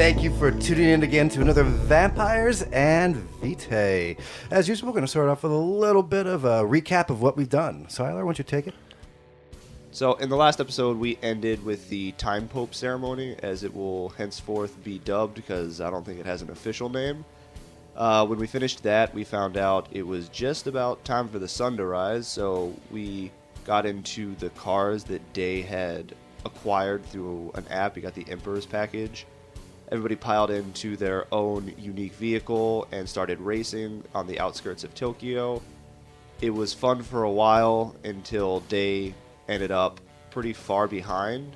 thank you for tuning in again to another Vampires and Vitae. As usual, we're going to start off with a little bit of a recap of what we've done. So, Eiler, why don't you take it? So, in the last episode, we ended with the Time Pope ceremony, as it will henceforth be dubbed, because I don't think it has an official name. When we finished that, we found out it was just about time for the sun to rise, so we got into the cars that Day had acquired through an app. We got the Emperor's package. Everybody piled into their own unique vehicle and started racing on the outskirts of Tokyo. It was fun for a while until Day ended up pretty far behind,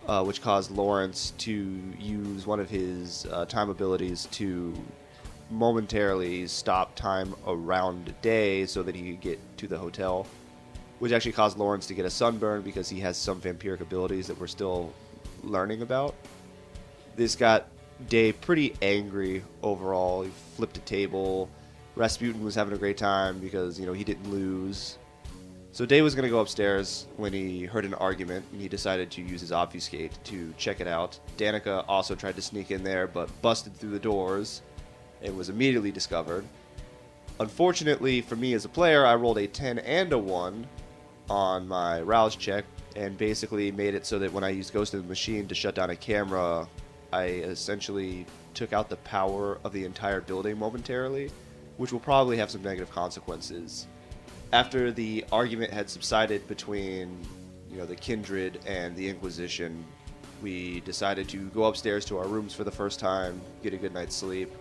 which caused Lawrence to use one of his time abilities to momentarily stop time around Day so that he could get to the hotel, which actually caused Lawrence to get a sunburn because he has some vampiric abilities that we're still learning about. This got Day pretty angry overall. He flipped a table. Rasputin was having a great time because, he didn't lose. So Day was going to go upstairs when he heard an argument, and he decided to use his obfuscate to check it out. Danika also tried to sneak in there, but busted through the doors and was immediately discovered. Unfortunately for me as a player, I rolled a 10 and a 1 on my rouse check, and basically made it so that when I used Ghost of the Machine to shut down a camera, I essentially took out the power of the entire building momentarily, which will probably have some negative consequences. After the argument had subsided between, the Kindred and the Inquisition, we decided to go upstairs to our rooms for the first time, get a good night's sleep,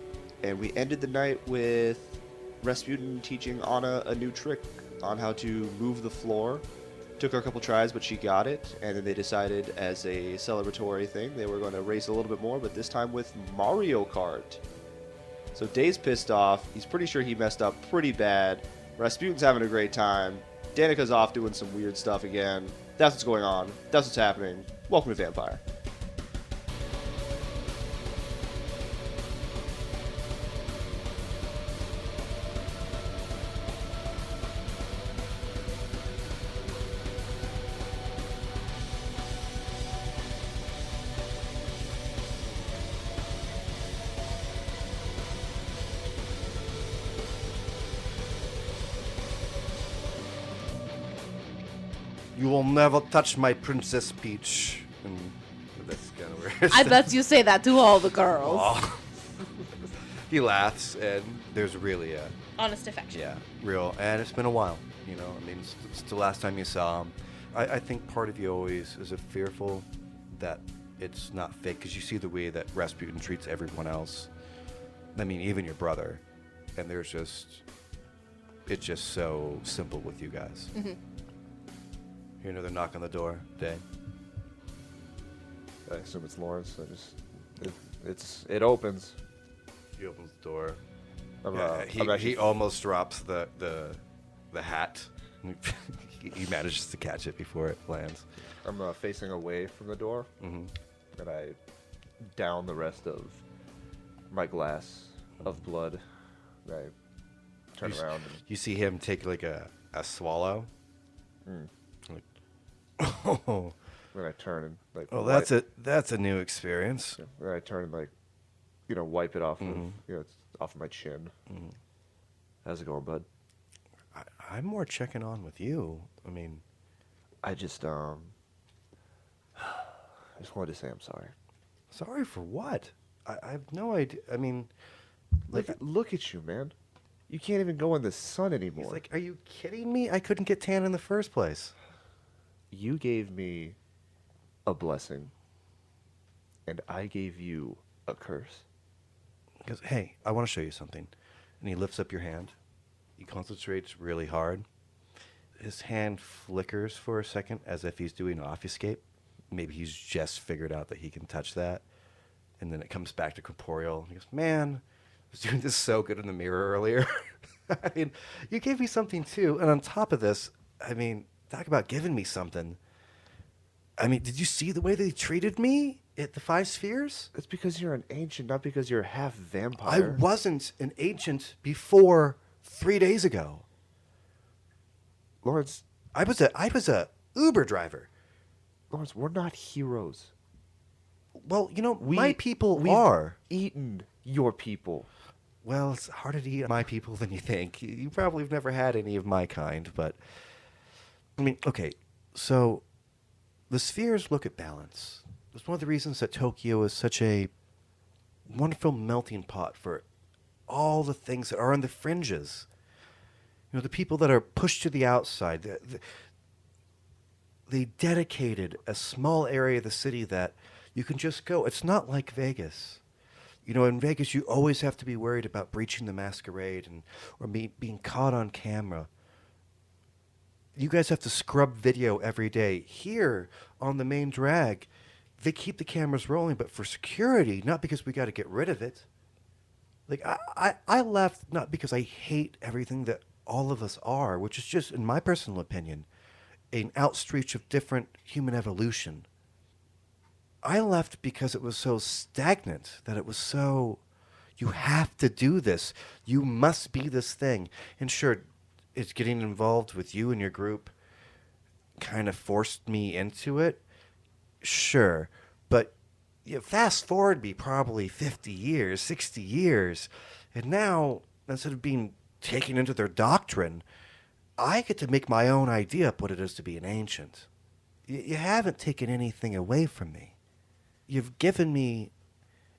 and we ended the night with Rasputin teaching Anna a new trick on how to move the floor. Took her a couple tries, but she got it, and then they decided as a celebratory thing they were going to race a little bit more, but this time with Mario Kart. So Day's pissed off. He's pretty sure he messed up pretty bad. Rasputin's having a great time. Danika's off doing some weird stuff again. That's what's going on. That's what's happening. Welcome to Vampire. You will never touch my Princess Peach. And that's kind of weird. I bet you say that to all the girls. Oh. He laughs, and there's really a... Honest affection. Yeah, real. And it's been a while, it's the last time you saw him. I think part of you always is fearful that it's not fake, because you see the way that Rasputin treats everyone else. I mean, even your brother. And it's just so simple with you guys. Mm-hmm. Hear another knock on the door, Day. I assume it's Lawrence. It opens. He opens the door. I'm he almost drops the hat. He manages to catch it before it lands. I'm facing away from the door, and I down the rest of my glass of blood. I turn around. You see him take like a swallow. Like, oh. Then I turn and like. Oh, that's a new experience. Yeah, then I turn and wipe it off of it's off of my chin. How's it going, bud? I'm more checking on with you. I mean, I just wanted to say I'm sorry. Sorry for what? I have no idea. I mean, look at you, man. You can't even go in the sun anymore. He's like, are you kidding me? I couldn't get tan in the first place. You gave me a blessing, and I gave you a curse. Because, hey, I want to show you something. And he lifts up your hand. He concentrates really hard. His hand flickers for a second as if he's doing obfuscate. Maybe he's just figured out that he can touch that. And then it comes back to corporeal. He goes, man, I was doing this so good in the mirror earlier. I mean, you gave me something too. And on top of this, I mean, talk about giving me something. I mean, did you see the way they treated me at the Five Spheres? It's because you're an ancient, not because you're half vampire. I wasn't an ancient before 3 days ago. Lawrence, I was a Uber driver. Lawrence, we're not heroes. Well, my people we've are. eaten your people. Well, it's harder to eat my people than you think. You probably have never had any of my kind, but I mean, okay. So the spheres look at balance. It's one of the reasons that Tokyo is such a wonderful melting pot for all the things that are on the fringes. The people that are pushed to the outside. They dedicated a small area of the city that you can just go. It's not like Vegas. In Vegas, you always have to be worried about breaching the masquerade or being caught on camera. You guys have to scrub video every day. Here, on the main drag, they keep the cameras rolling, but for security, not because we got to get rid of it. Like, I left not because I hate everything that all of us are, which is just, in my personal opinion, an outstretch of different human evolution. I left because it was so stagnant, that it was so, you have to do this. You must be this thing. And sure, it's getting involved with you and your group kind of forced me into it. Sure. But fast forward me probably 50 years, 60 years. And now, instead of being taken into their doctrine, I get to make my own idea of what it is to be an ancient. You haven't taken anything away from me. You've given me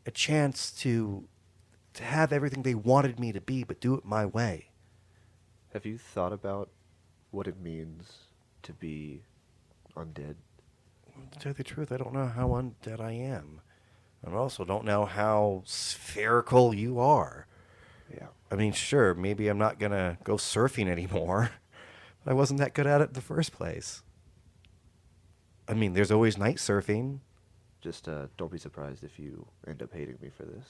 a chance to have everything they wanted me to be, but do it my way. Have you thought about what it means to be undead? To tell you the truth, I don't know how undead I am. I also don't know how spherical you are. Yeah. I mean, sure, maybe I'm not going to go surfing anymore, but I wasn't that good at it in the first place. I mean, there's always night surfing. Just don't be surprised if you end up hating me for this.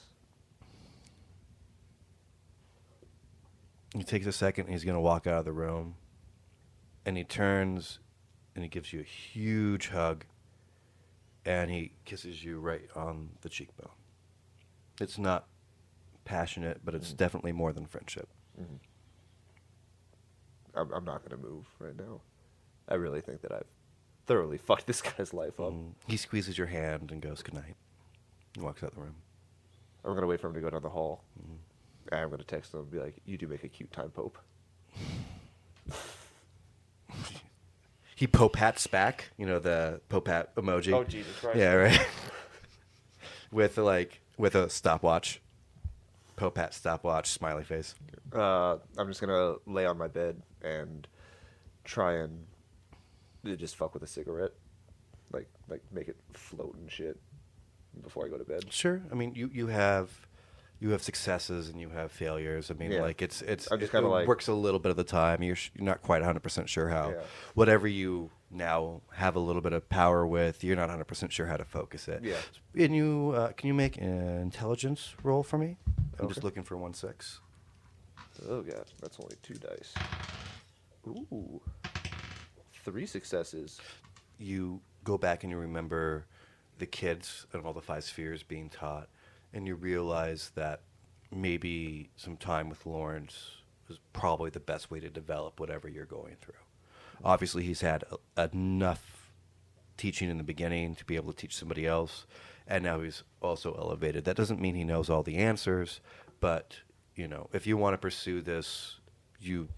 He takes a second and he's going to walk out of the room. And he turns and he gives you a huge hug. And he kisses you right on the cheekbone. It's not passionate, but it's definitely more than friendship. Mm-hmm. I'm not going to move right now. I really think that I've thoroughly fucked this guy's life up. He squeezes your hand and goes, "Goodnight." He walks out the room. I'm going to wait for him to go down the hall. And I'm going to text him and be like, "You do make a cute time pope." He Pope hats back, the Pope hat emoji. Oh, Jesus Christ. Yeah, right. with a stopwatch. Pope hat, stopwatch, smiley face. I'm just going to lay on my bed and try and just fuck with a cigarette. Like make it float and shit before I go to bed. Sure. I mean, you have successes and you have failures. I mean, Yeah. like it's I'm just it kinda like- works a little bit of the time. You're not quite 100% sure how. Yeah. Whatever you now have a little bit of power with, you're not 100% sure how to focus it. Yeah. And can you make an intelligence roll for me? I'm just Okay. looking for 1/6. Oh, God. That's only 2 dice. Ooh. 3 successes. You go back and you remember the kids and all the 5 spheres being taught, and you realize that maybe some time with Lawrence was probably the best way to develop whatever you're going through. Obviously, he's had enough teaching in the beginning to be able to teach somebody else, and now he's also elevated. That doesn't mean he knows all the answers, but if you want to pursue this, you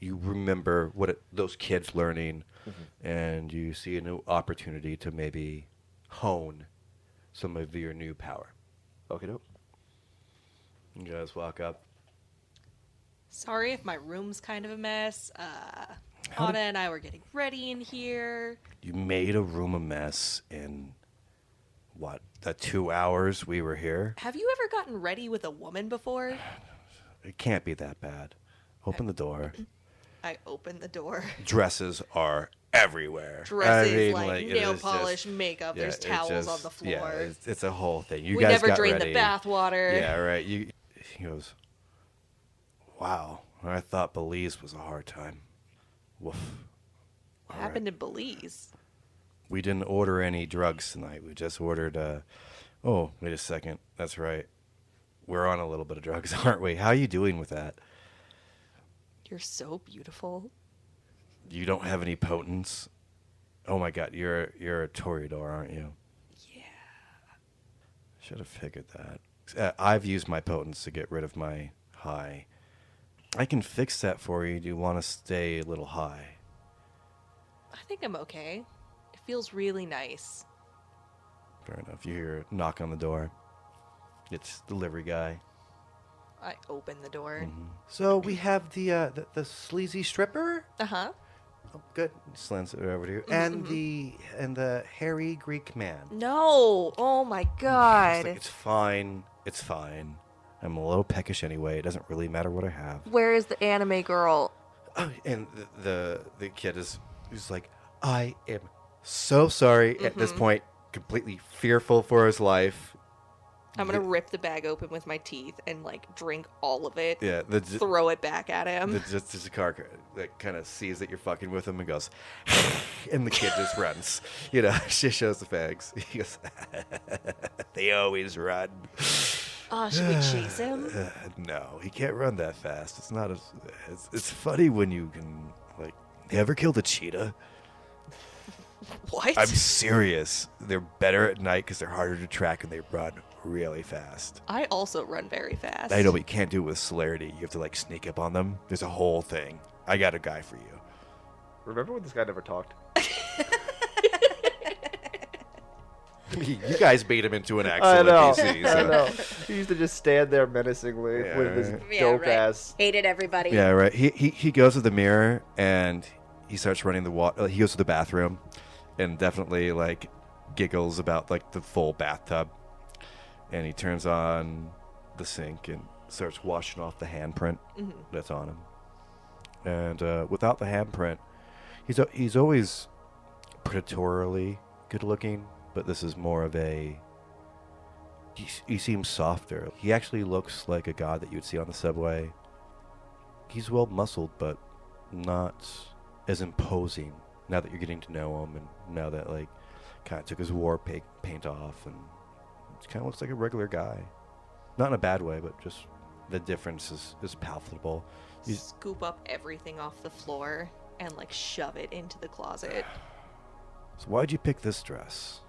remember those kids learning, and you see a new opportunity to maybe hone some of your new power. Okay, dope. You guys walk up. Sorry if my room's kind of a mess. How did- Anna and I were getting ready in here. You made a room a mess in, the 2 hours we were here? Have you ever gotten ready with a woman before? It can't be that bad. Open the door. I opened the door. Dresses are everywhere. Dresses, I mean, like it nail is polish, just- makeup. yeah, There's it's towels just- on the floor. Yeah, it's a whole thing. You We guys never got drained ready. the bathwater. Yeah, right. He goes, "Wow, I thought Belize was a hard time." Woof. What All happened in Belize? We didn't order any drugs tonight. We just ordered, oh, wait a second. That's right. We're on a little bit of drugs, aren't we? How are you doing with that? You're so beautiful. You don't have any potence? Oh my God, you're a Toreador, aren't you? Yeah. Should have figured that. I've used my potence to get rid of my high. I can fix that for you. Do you want to stay a little high? I think I'm okay. It feels really nice. Fair enough. You hear a knock on the door. It's the delivery guy. I open the door. So we have the sleazy stripper. Uh-huh. Oh, good. Slants it over to you. And the hairy Greek man. No. Oh my It's god. like, it's fine. It's fine. I'm a little peckish anyway. It doesn't really matter what I have. Where is the anime girl? Oh, and the kid is like, I am so sorry at this point, completely fearful for his life. I'm gonna rip the bag open with my teeth and like drink all of it. Yeah, Throw it back at him. the car that kind of sees that you're fucking with him and goes, and the kid just runs. You know, she shows the fags. He goes, they always run. Oh, should we chase him? No, he can't run that fast. It's not as. It's funny when you can like. You ever killed a cheetah? What? I'm serious. They're better at night because they're harder to track and they run really fast. I also run very fast. I know, but you can't do it with celerity. You have to like sneak up on them. There's a whole thing. I got a guy for you. Remember when this guy never talked? You guys beat him into an I actual know. NPC. I So. know. He used to just stand there menacingly Yeah. with his Yeah, dope right. ass. Hated everybody. Yeah, right. He goes to the mirror and he starts running the water. He goes to the bathroom and definitely like giggles about like the full bathtub. And he turns on the sink and starts washing off the handprint that's on him. And without the handprint, he's always predatorily good looking, but this is more of a. He seems softer. He actually looks like a god that you would see on the subway. He's well muscled, but not as imposing. Now that you're getting to know him, and now that like kind of took his war paint off, and it kind of looks like a regular guy. Not in a bad way, but just the difference is palpable. Scoop up everything off the floor and like shove it into the closet. So why'd you pick this dress?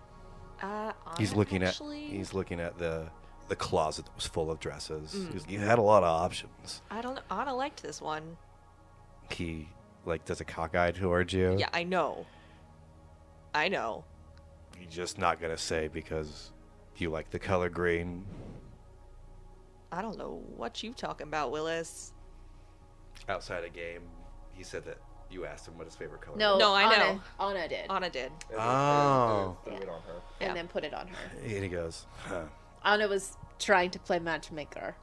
He's looking actually, at the closet that was full of dresses. You had a lot of options. I don't know. Anna liked this one. He like does a cockeye towards you. Yeah, I know. You're just not gonna say because you like the color green. I don't know what you talking about, Willis. Outside a game, he said that you asked him what his favorite color No, was. No, I know. Anna did. Anna did. Oh. Threw it on her. Yeah. And then put it on her. And he goes, huh. Anna was trying to play matchmaker.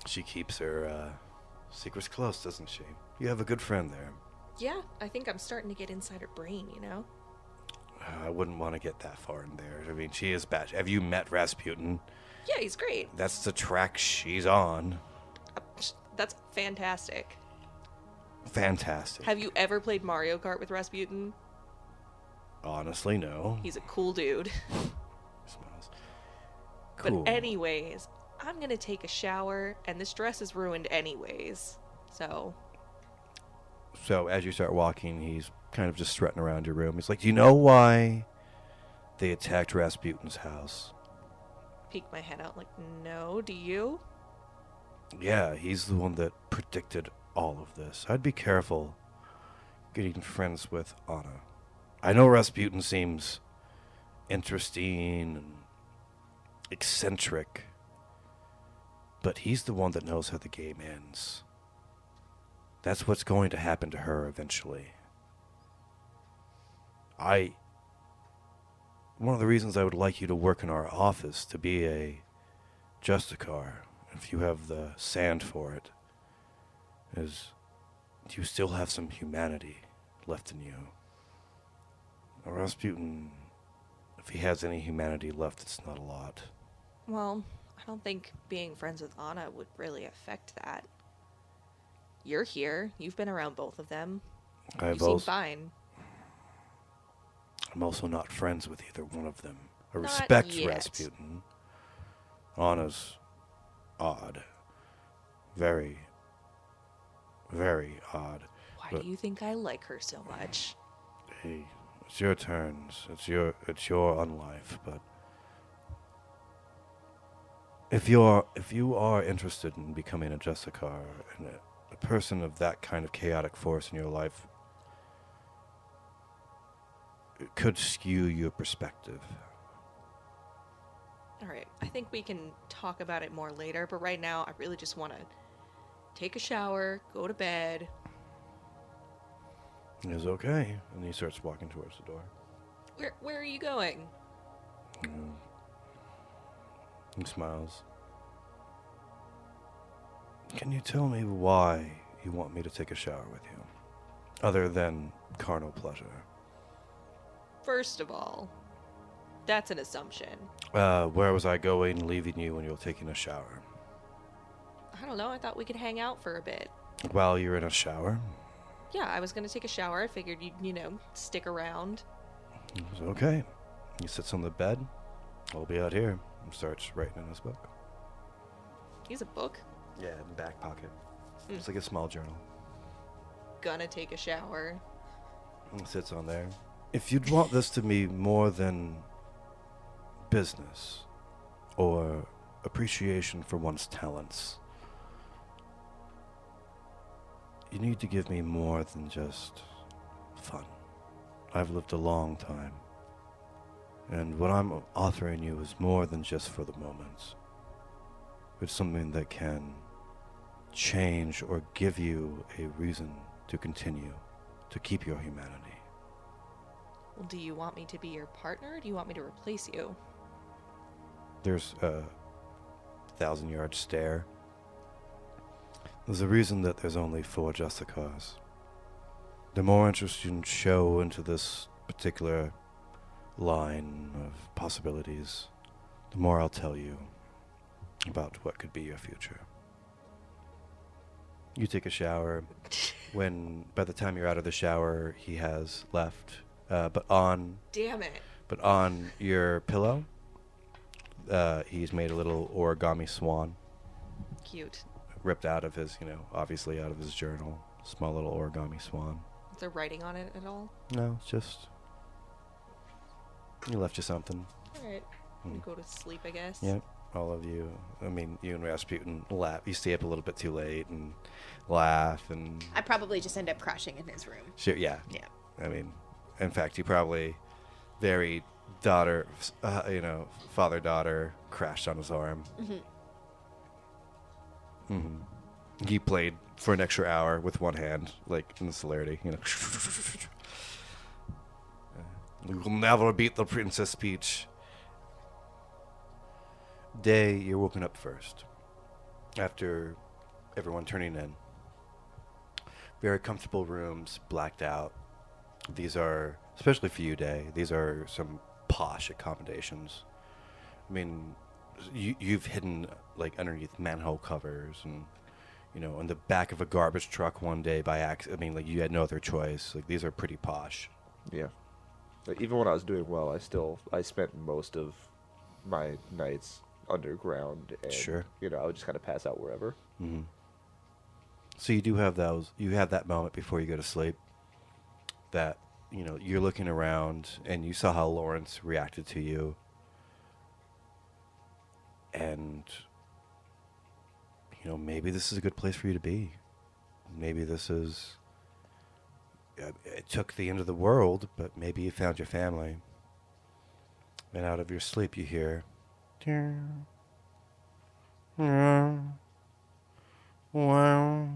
She keeps her secrets close, doesn't she? You have a good friend there. Yeah, I think I'm starting to get inside her brain, you know? I wouldn't want to get that far in there. I mean, she is bad. Have you met Rasputin? Yeah, he's great. That's the track she's on. That's fantastic. Fantastic. Have you ever played Mario Kart with Rasputin? Honestly, no. He's a cool dude. Smiles. Cool. But anyways, I'm gonna take a shower, and this dress is ruined anyways. So, So as you start walking, he's kind of just strutting around your room. He's like, do you know why they attacked Rasputin's house? peek my head out like, no, do you? Yeah, he's the one that predicted all of this. I'd be careful getting friends with Anna. I know Rasputin seems interesting and eccentric, but he's the one that knows how the game ends. That's what's going to happen to her eventually. One of the reasons I would like you to work in our office to be a Justicar, if you have the sand for it, is you still have some humanity left in you. Rasputin, if he has any humanity left, it's not a lot. Well, I don't think being friends with Anna would really affect that. You're here. You've been around both of them. You seem fine. I'm also not friends with either one of them. I Not respect yet. Rasputin. Anna's odd. Very, very odd. Why But- do you think I like her so much? Hey, It's your turns. It's your unlife. But if you are interested in becoming a Justicar and a person of that kind of chaotic force in your life, it could skew your perspective. All right, I think we can talk about it more later, but right now I really just want to take a shower, go to bed. It's okay. And he starts walking towards the door. Where are you going? He smiles. Can you tell me why you want me to take a shower with you? Other than carnal pleasure. First of all, that's an assumption. Where was I going leaving you when you were taking a shower? I don't know, I thought we could hang out for a bit. While you're in a shower? Yeah, I was going to take a shower. I figured you'd, stick around. It's okay. He sits on the bed. I'll be out here. And starts writing in his book. He has a book? Yeah, in the back pocket. It's like a small journal. Gonna take a shower. And sits on there. If you'd want this to be more than business or appreciation for one's talents, you need to give me more than just fun. I've lived a long time, and what I'm offering you is more than just for the moment. It's something that can change or give you a reason to continue, to keep your humanity. Well, do you want me to be your partner, or do you want me to replace you? There's a 1,000-yard stare. There's a reason that there's only 4 Justicars. The more interest you show into this particular line of possibilities, the more I'll tell you about what could be your future. You take a shower. By the time you're out of the shower, he has left. But on Damn it. But on your pillow, he's made a little origami swan. Cute. Ripped out of his, obviously out of his journal. Small little origami swan. Is there writing on it at all? No, it's just... He left you something. Alright. I'm gonna go to sleep, I guess. Yep. All of you. I mean, you and Rasputin laugh. You stay up a little bit too late and laugh and... I probably just end up crashing in his room. Sure, yeah. Yeah. I mean, in fact, you probably very father-daughter crashed on his arm. He played for an extra hour with one hand, like in the celerity, We will never beat the Princess Peach. Day, you're woken up first. After everyone turning in. Very comfortable rooms, blacked out. These are, especially for you, Day, these are some posh accommodations. I mean, you've hidden, like, underneath manhole covers and, in the back of a garbage truck one day by accident. I mean, like, you had no other choice. Like, these are pretty posh. Yeah. Like, even when I was doing well, I spent most of my nights underground. And, Sure. I would just kind of pass out wherever. Mm-hmm. So you do have those. You have that moment before you go to sleep that, you're looking around and you saw how Lawrence reacted to you. And, maybe this is a good place for you to be. Maybe this is... It took the end of the world, but maybe you found your family. And out of your sleep you hear... Wow.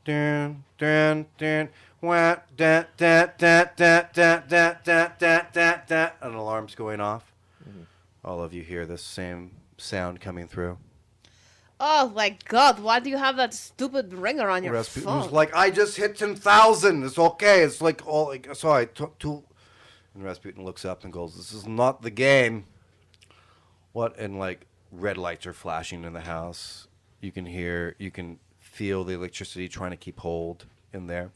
Dun, dun, dun. Wah, da, da, da, da, da, da, da, da, da, da. An alarm's going off. All of you hear this same sound coming through. Oh my god, why do you have that stupid ringer on your Rasputin phone? was like, I just hit 10,000. It's okay. It's like, sorry. And Rasputin looks up and goes, this is not the game. What? And like red lights are flashing in the house. You can feel the electricity trying to keep hold in there.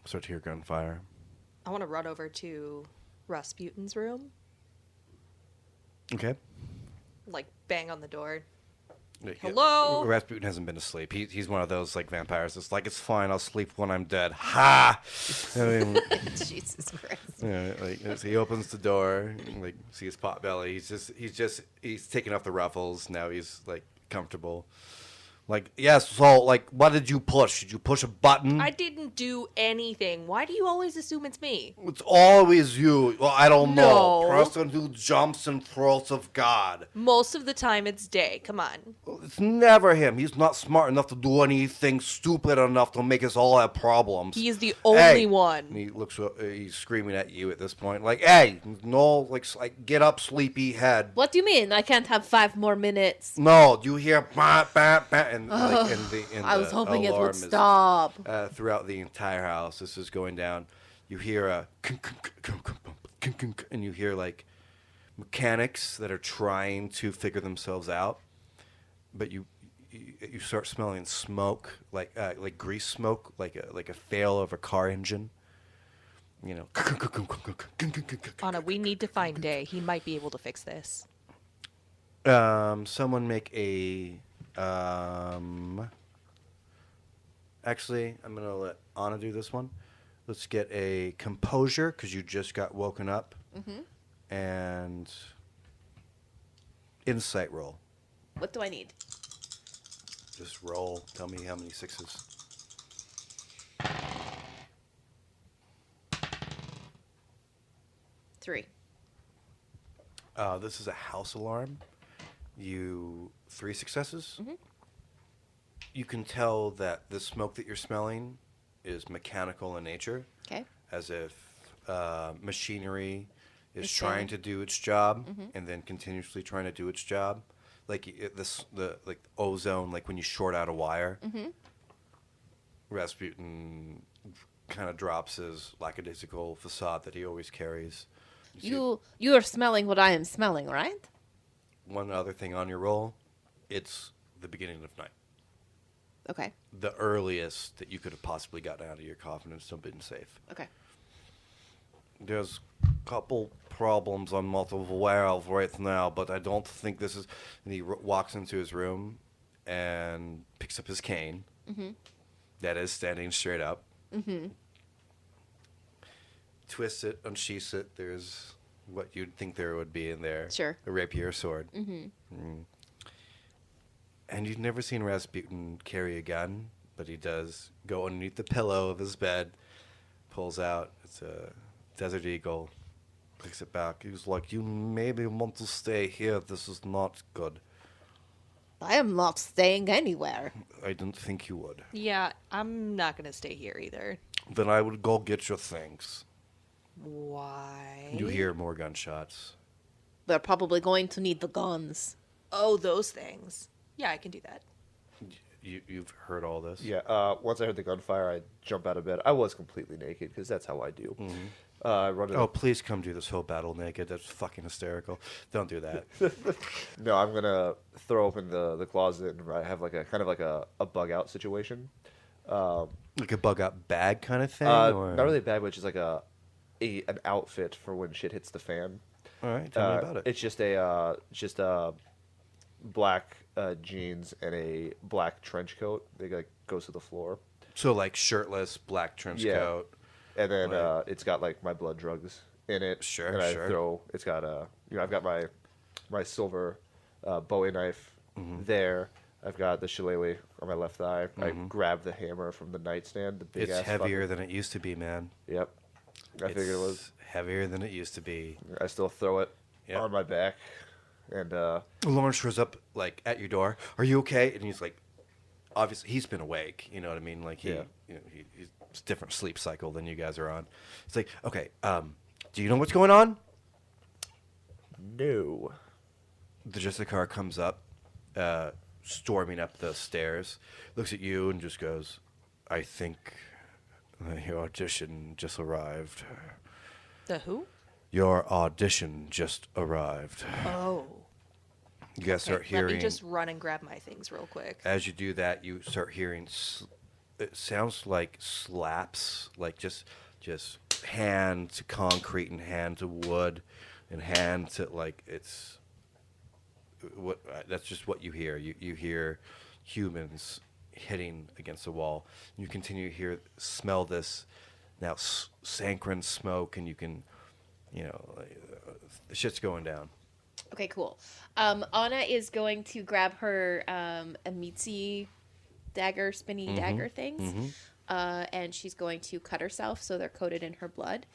Start to hear gunfire. I want to run over to Rasputin's room. Okay. Like, bang on the door. Hello? Rasputin hasn't been asleep. He's one of those like vampires. It's like, it's fine. I'll sleep when I'm dead. Ha! I mean, Jesus Christ. as he opens the door, like see his pot belly. He's taking off the ruffles. Now he's like comfortable. Like, yes, so, like, what did you push? Did you push a button? I didn't do anything. Why do you always assume it's me? It's always you. Well, I don't know. No. Person who jumps in throats of God. Most of the time it's Day. Come on. It's never him. He's not smart enough to do anything stupid enough to make us all have problems. He is the only Hey. one. And he looks. He's screaming at you at this point, like, "Hey, no, like get up, sleepy head." What do you mean? I can't have 5 more minutes. No, you hear bah, bah, bah, and like, I was hoping it alarm would is, stop. throughout the entire house. This is going down. You hear a and you hear like mechanics that are trying to figure themselves out, but you start smelling smoke, like grease smoke, like a fail of a car engine. You know. Anna, we need to find Day. He might be able to fix this. Someone make a. Actually, I'm gonna let Anna do this one. Let's get a composure because you just got woken up, and insight roll. What do I need? Just roll. Tell me how many 6s. Three. This is a house alarm. 3 successes. You can tell that the smoke that you're smelling is mechanical in nature. Okay. As if machinery is trying to do its job and then continuously trying to do its job. Like the ozone, like when you short out a wire. Rasputin kind of drops his lackadaisical facade that he always carries. You are smelling what I am smelling, right? One other thing on your roll, it's the beginning of night. Okay. The earliest that you could have possibly gotten out of your coffin and still been safe. Okay. There's a couple problems on multiple valves right now, but I don't think this is... And he walks into his room and picks up his cane. That is standing straight up. Twists it, unsheaths it. There's what you'd think there would be in there. Sure. A rapier sword. And you've never seen Rasputin carry a gun, but he does go underneath the pillow of his bed, pulls out, it's a Desert Eagle, picks it back. He's like, you maybe want to stay here. This is not good. I am not staying anywhere. I didn't think you would. Yeah, I'm not going to stay here either. Then I would go get your things. Why? You hear more gunshots. We're probably going to need the guns. Oh, those things. Yeah, I can do that. You've heard all this? Yeah. Once I heard the gunfire, I jump out of bed. I was completely naked because that's how I do. I run to Oh, please come do this whole battle naked. That's fucking hysterical. Don't do that. No, I'm gonna throw open the closet and I have like a kind of like a bug out situation. Like a bug out bag kind of thing? Not really a bag, but just like an outfit for when shit hits the fan. All right, tell me about it. It's just a black jeans and a black trench coat. They like goes to the floor. So like shirtless, black trench coat. And then Right. it's got like my blood drugs in it. Sure, and I sure. it's got I've got my silver Bowie knife there. I've got the shillelagh on my left thigh. I grabbed the hammer from the nightstand. The big It's ass heavier fucker. than it used to be, man. Yep. I figured it was. heavier than it used to be. I still throw it Yep. on my back, and Lawrence shows up like at your door. Are you okay? And he's like, obviously he's been awake. You know what I mean? Like Yeah. he's it's a different sleep cycle than you guys are on. It's like, okay, do you know what's going on? no. The car comes up, storming up the stairs, looks at you and just goes, I think your audition just arrived. The who? Your audition just arrived. Oh. You guys start hearing... Let me just run and grab my things real quick. As you do that, you start hearing... It sounds like slaps, like just hand to concrete and hand to wood and hand to, like, it's that's just what you hear. You hear humans hitting against the wall. You continue to smell this now saccharine smoke, and you can, the shit's going down. Okay, cool. Anna is going to grab her Amitsi dagger, spinny dagger things, and she's going to cut herself so they're coated in her blood.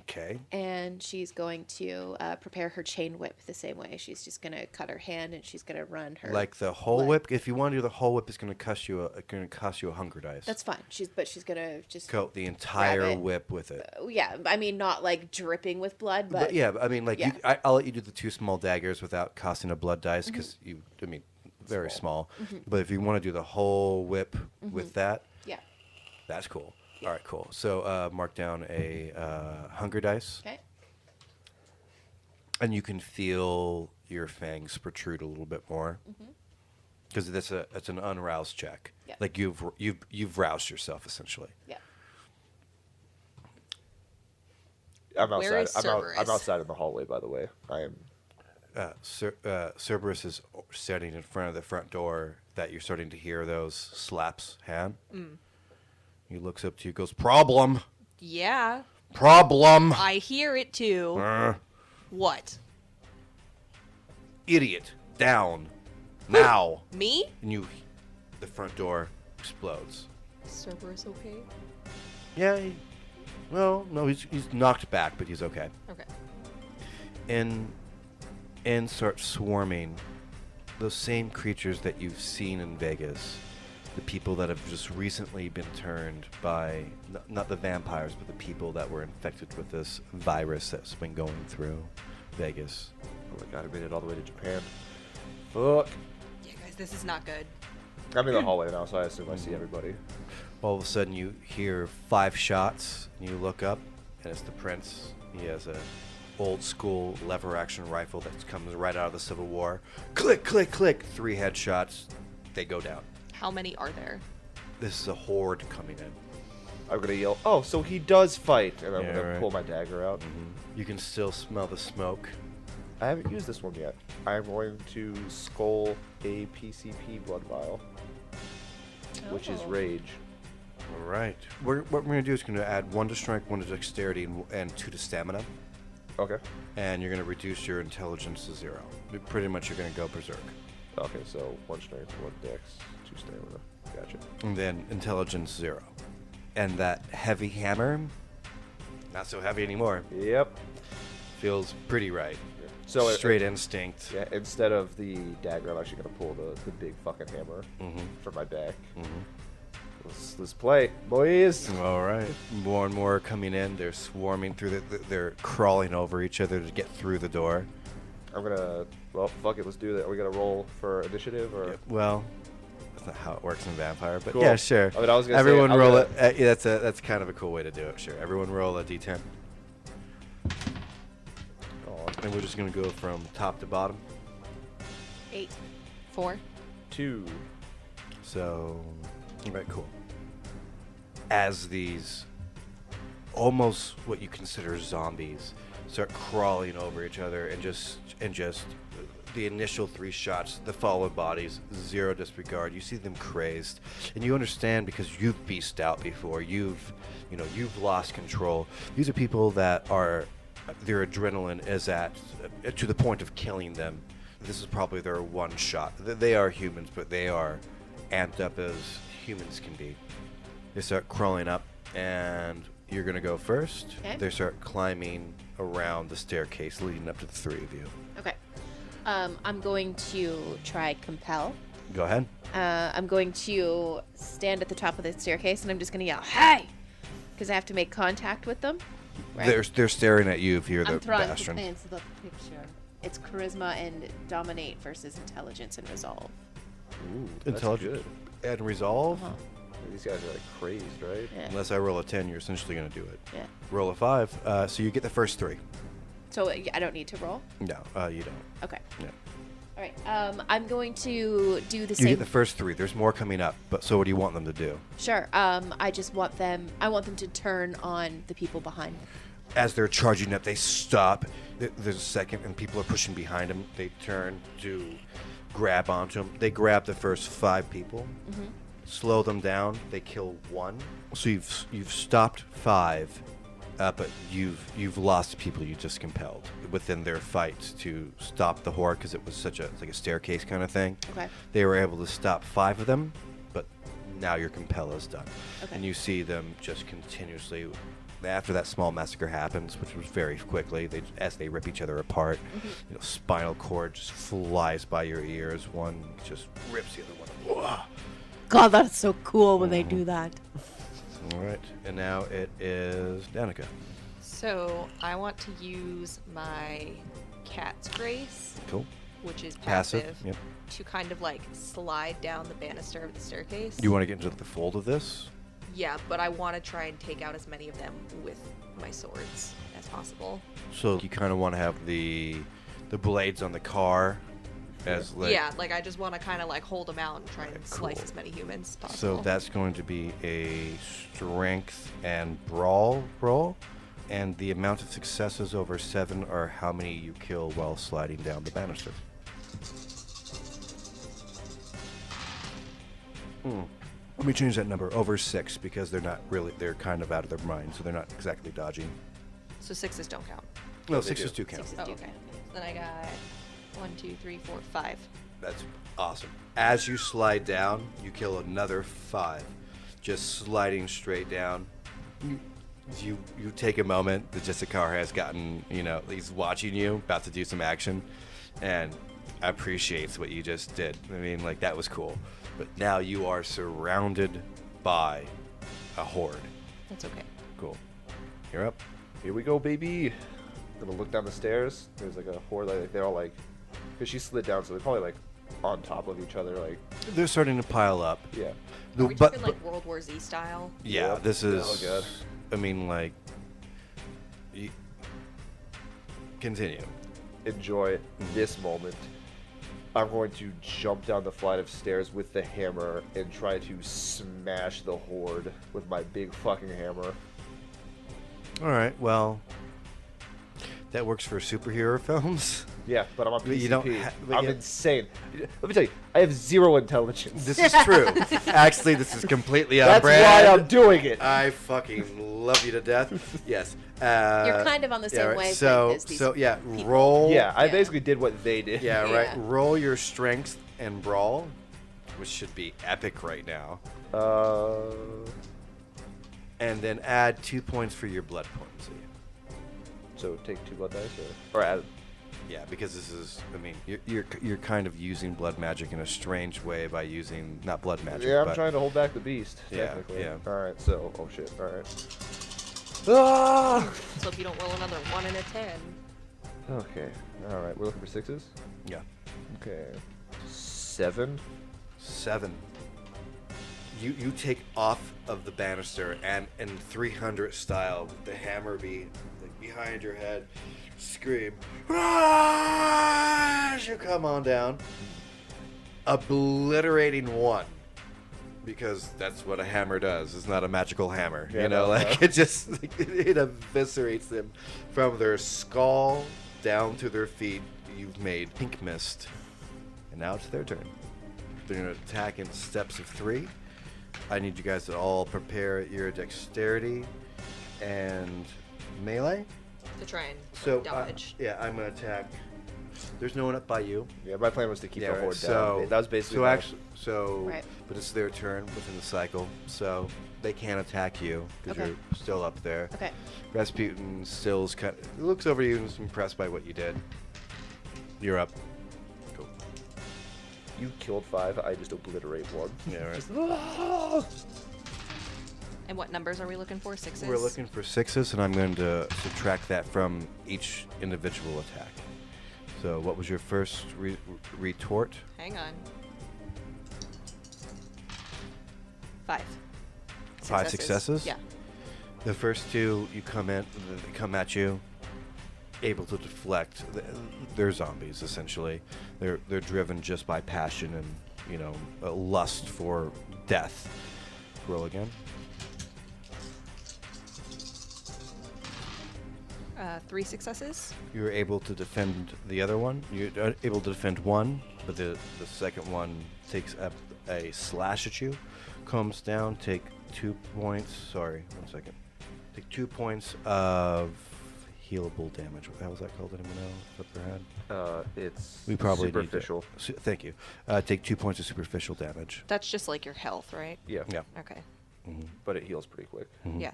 Okay. And she's going to prepare her chain whip the same way. She's just going to cut her hand, and she's going to run her. Like the whole blood. whip. If you want to do the whole whip, it's going to cost you a hunger dice. That's fine. She's going to just coat the entire grab it. whip with it. Yeah, I mean not like dripping with blood, but yeah, I mean like yeah. I'll let you do the 2 small daggers without costing a blood dice because very small. But if you want to do the whole whip with that, yeah. that's cool. All right, cool. So mark down a hunger dice. Okay. And you can feel your fangs protrude a little bit more because it's an unroused check. Yeah. Like you've roused yourself essentially. Yeah. I'm outside. Where is I'm Cerberus? outside in the hallway. By the way, I am. Cerberus is standing in front of the front door that you're starting to hear those slaps hand. He looks up to you, goes, "Problem. Yeah, Problem. I hear it too. What? Idiot. Down. Now." Me? And the front door explodes. Cerberus okay? Yeah. No, he's knocked back, but he's okay. Okay. And start swarming those same creatures that you've seen in Vegas. The people that have just recently been turned by, not the vampires, but the people that were infected with this virus that's been going through Vegas. Oh my god, I made it all the way to Japan. Fuck. Yeah, guys, this is not good. I'm in the hallway now, so I assume I see everybody. All of a sudden you hear 5 shots, and you look up, and it's the prince. He has a old school lever action rifle that comes right out of the Civil War. Click, click, click. 3 headshots. They go down. How many are there? This is a horde coming in. I'm gonna yell, "Oh, so he does fight!" And I'm Yeah, gonna right. pull my dagger out. You can still smell the smoke. I haven't used this one yet. I'm going to skull a PCP blood vial, which is Oh. rage. All right. What we're going to do is going to add 1 to strength, 1 to dexterity, and 2 to stamina. Okay. And you're going to reduce your intelligence to 0. Pretty much you're going to go berserk. Okay, so 1 strength, 1 dex, 2 stamina. Gotcha. And then intelligence 0. And that heavy hammer, not so heavy anymore. Yep. Feels pretty right. So straight instinct. Yeah, instead of the dagger, I'm actually gonna pull the big fucking hammer from my back. Let's play, boys. All right. More and more are coming in. They're swarming through. They're crawling over each other to get through the door. I'm gonna. Well, fuck it. Let's do that. Are we gonna roll for initiative or? Yep. Well, that's not how it works in Vampire, but Cool. yeah, sure. I mean, I was gonna say, Everyone I'm roll gonna- it. That's kind of a cool way to do it. Sure. Everyone roll a d10, Oh, and we're just gonna go from top to bottom. 8. 4. 2. So, right, cool. As these almost what you consider zombies start crawling over each other and just the initial 3 shots, the fallen bodies, 0 disregard. You see them crazed, and you understand because you've beasted out before. You've lost control. These are people that are their adrenaline is at to the point of killing them. This is probably their 1 shot. They are humans, but they are amped up as humans can be. They start crawling up, and you're going to go first. Okay. They start climbing around the staircase leading up to the 3 of you. Okay. I'm going to try compel. Go ahead. I'm going to stand at the top of the staircase, and I'm just going to yell, "Hey!" Because I have to make contact with them. Right? They're staring at you if you're I'm the trying to bastion. paint the picture. It's charisma and dominate versus intelligence and resolve. Ooh, that's Intelligence good. and resolve. Uh-huh. These guys are like crazed, right? Yeah. Unless I roll a 10, you're essentially going to do it. Yeah. Roll a 5, so you get the first 3. So I don't need to roll? No, you don't. Okay. Yeah. All right. I'm going to do the You same. get the first 3. There's more coming up, but so what do you want them to do? Sure. I just want them. I want them to turn on the people behind them. as they're charging up, they stop. There's a second, and people are pushing behind them. They turn to grab onto them. They grab the first 5 people, slow them down. They kill 1. So you've stopped 5, but you've lost people you just compelled within their fight to stop the horde, because it was such a like a staircase kind of thing. Okay. They were able to stop 5 of them, but now your compel is done. Okay. And you see them just continuously. After that small massacre happens, which was very quickly, as they rip each other apart, spinal cord just flies by your ears. One just rips the other one. Whoa. God, that's so cool when they do that. All right, and now it is Danika. So I want to use my cat's grace, Cool. which is Passive, passive, yep. to kind of like slide down the banister of the staircase. You want to get into the fold of this? Yeah, but I want to try and take out as many of them with my swords as possible. So you kind of want to have the blades on the car as like. Yeah, like I just want to kind of like hold them out and try and slice cool. as many humans as possible. So that's going to be a strength and brawl roll. And the amount of successes over 7 are how many you kill while sliding down the banister. Let me change that number. Over 6, because they're kind of out of their mind, so they're not exactly dodging. So 6s don't count. No, they 6s do. do count. Sixes Oh, do okay. count. Then I got 1, 2, 3, 4, 5. That's awesome. As you slide down, you kill another 5. Just sliding straight down. You take a moment. The Jessicar has gotten, he's watching you, about to do some action, and appreciates what you just did. I mean, like, that was cool. But now you are surrounded by a horde. That's okay. Cool. You're up. Here we go, baby. Gonna look down the stairs. There's like a horde. Like they're all like, because she slid down, so they're probably like on top of each other. Like, They're starting to pile up. yeah. Are we talking like World War Z style? Yeah, Yep. this is. Oh, God. I mean, like. Continue. Enjoy this moment. I'm going to jump down the flight of stairs with the hammer and try to smash the horde with my big fucking hammer. All right. Well, that works for superhero films. Yeah, but I'm on But PCP. you don't but I'm yeah. insane. Let me tell you, I have 0 intelligence. This is true. Actually, this is completely on That's brand. why I'm doing it. I fucking love you to death. Yes. You're kind of on the same right. wavelength So, as these yeah, people. roll. Yeah, I Yeah. basically did what they did. Yeah, Yeah. right. Roll your strength and brawl, which should be epic right now, and then add 2 points for your blood potency. So take 2 blood dice, or add. Yeah, because this is. I mean, you're kind of using blood magic in a strange way by using not blood magic. Yeah, I'm but trying to hold back the beast. Yeah, Technically. yeah. All right. So, oh shit. All right. Ah! So if you don't roll another 1 and a 10. Okay. All right. We're looking for 6s. Yeah. Okay. 7. 7. You take off of the banister and in 300 style, with the hammer behind your head, scream as you come on down, obliterating 1. Because that's what a hammer does. It's not a magical hammer. Yeah, you know, no, like no. it just it eviscerates them from their skull down to their feet. You've made pink mist. And now it's their turn. They're going to attack in steps of 3. I need you guys to all prepare your dexterity and melee. To try and So, dodge. I'm going to attack. There's no one up by you. Yeah, my plan was to keep the right, horde down. That was basically. Right. but it's their turn within the cycle, so they can't attack you because Okay. you're still up there. Okay. Rasputin still's looks over you and is impressed by what you did. You're up. Cool. You killed 5. I just obliterate 1. Yeah, right. And what numbers are we looking for? 6s? We're looking for 6s, and I'm going to subtract that from each individual attack. So, what was your first retort? Hang on. 5. 5 successes? Yeah. The first 2, you come at you, able to deflect. They're zombies, essentially. They're driven just by passion and, a lust for death. Roll again. 3 successes. You're able to defend the other one. You're able to defend one, but the second one takes up a slash at you, comes down, take 2 points. Sorry, 1 second. Take 2 points of healable damage. What the hell is that called? Anyone know? Off the top of their head? It's We probably superficial. Thank you. Take 2 points of superficial damage. That's just like your health, right? Yeah. Yeah. Okay. But it heals pretty quick. Yeah.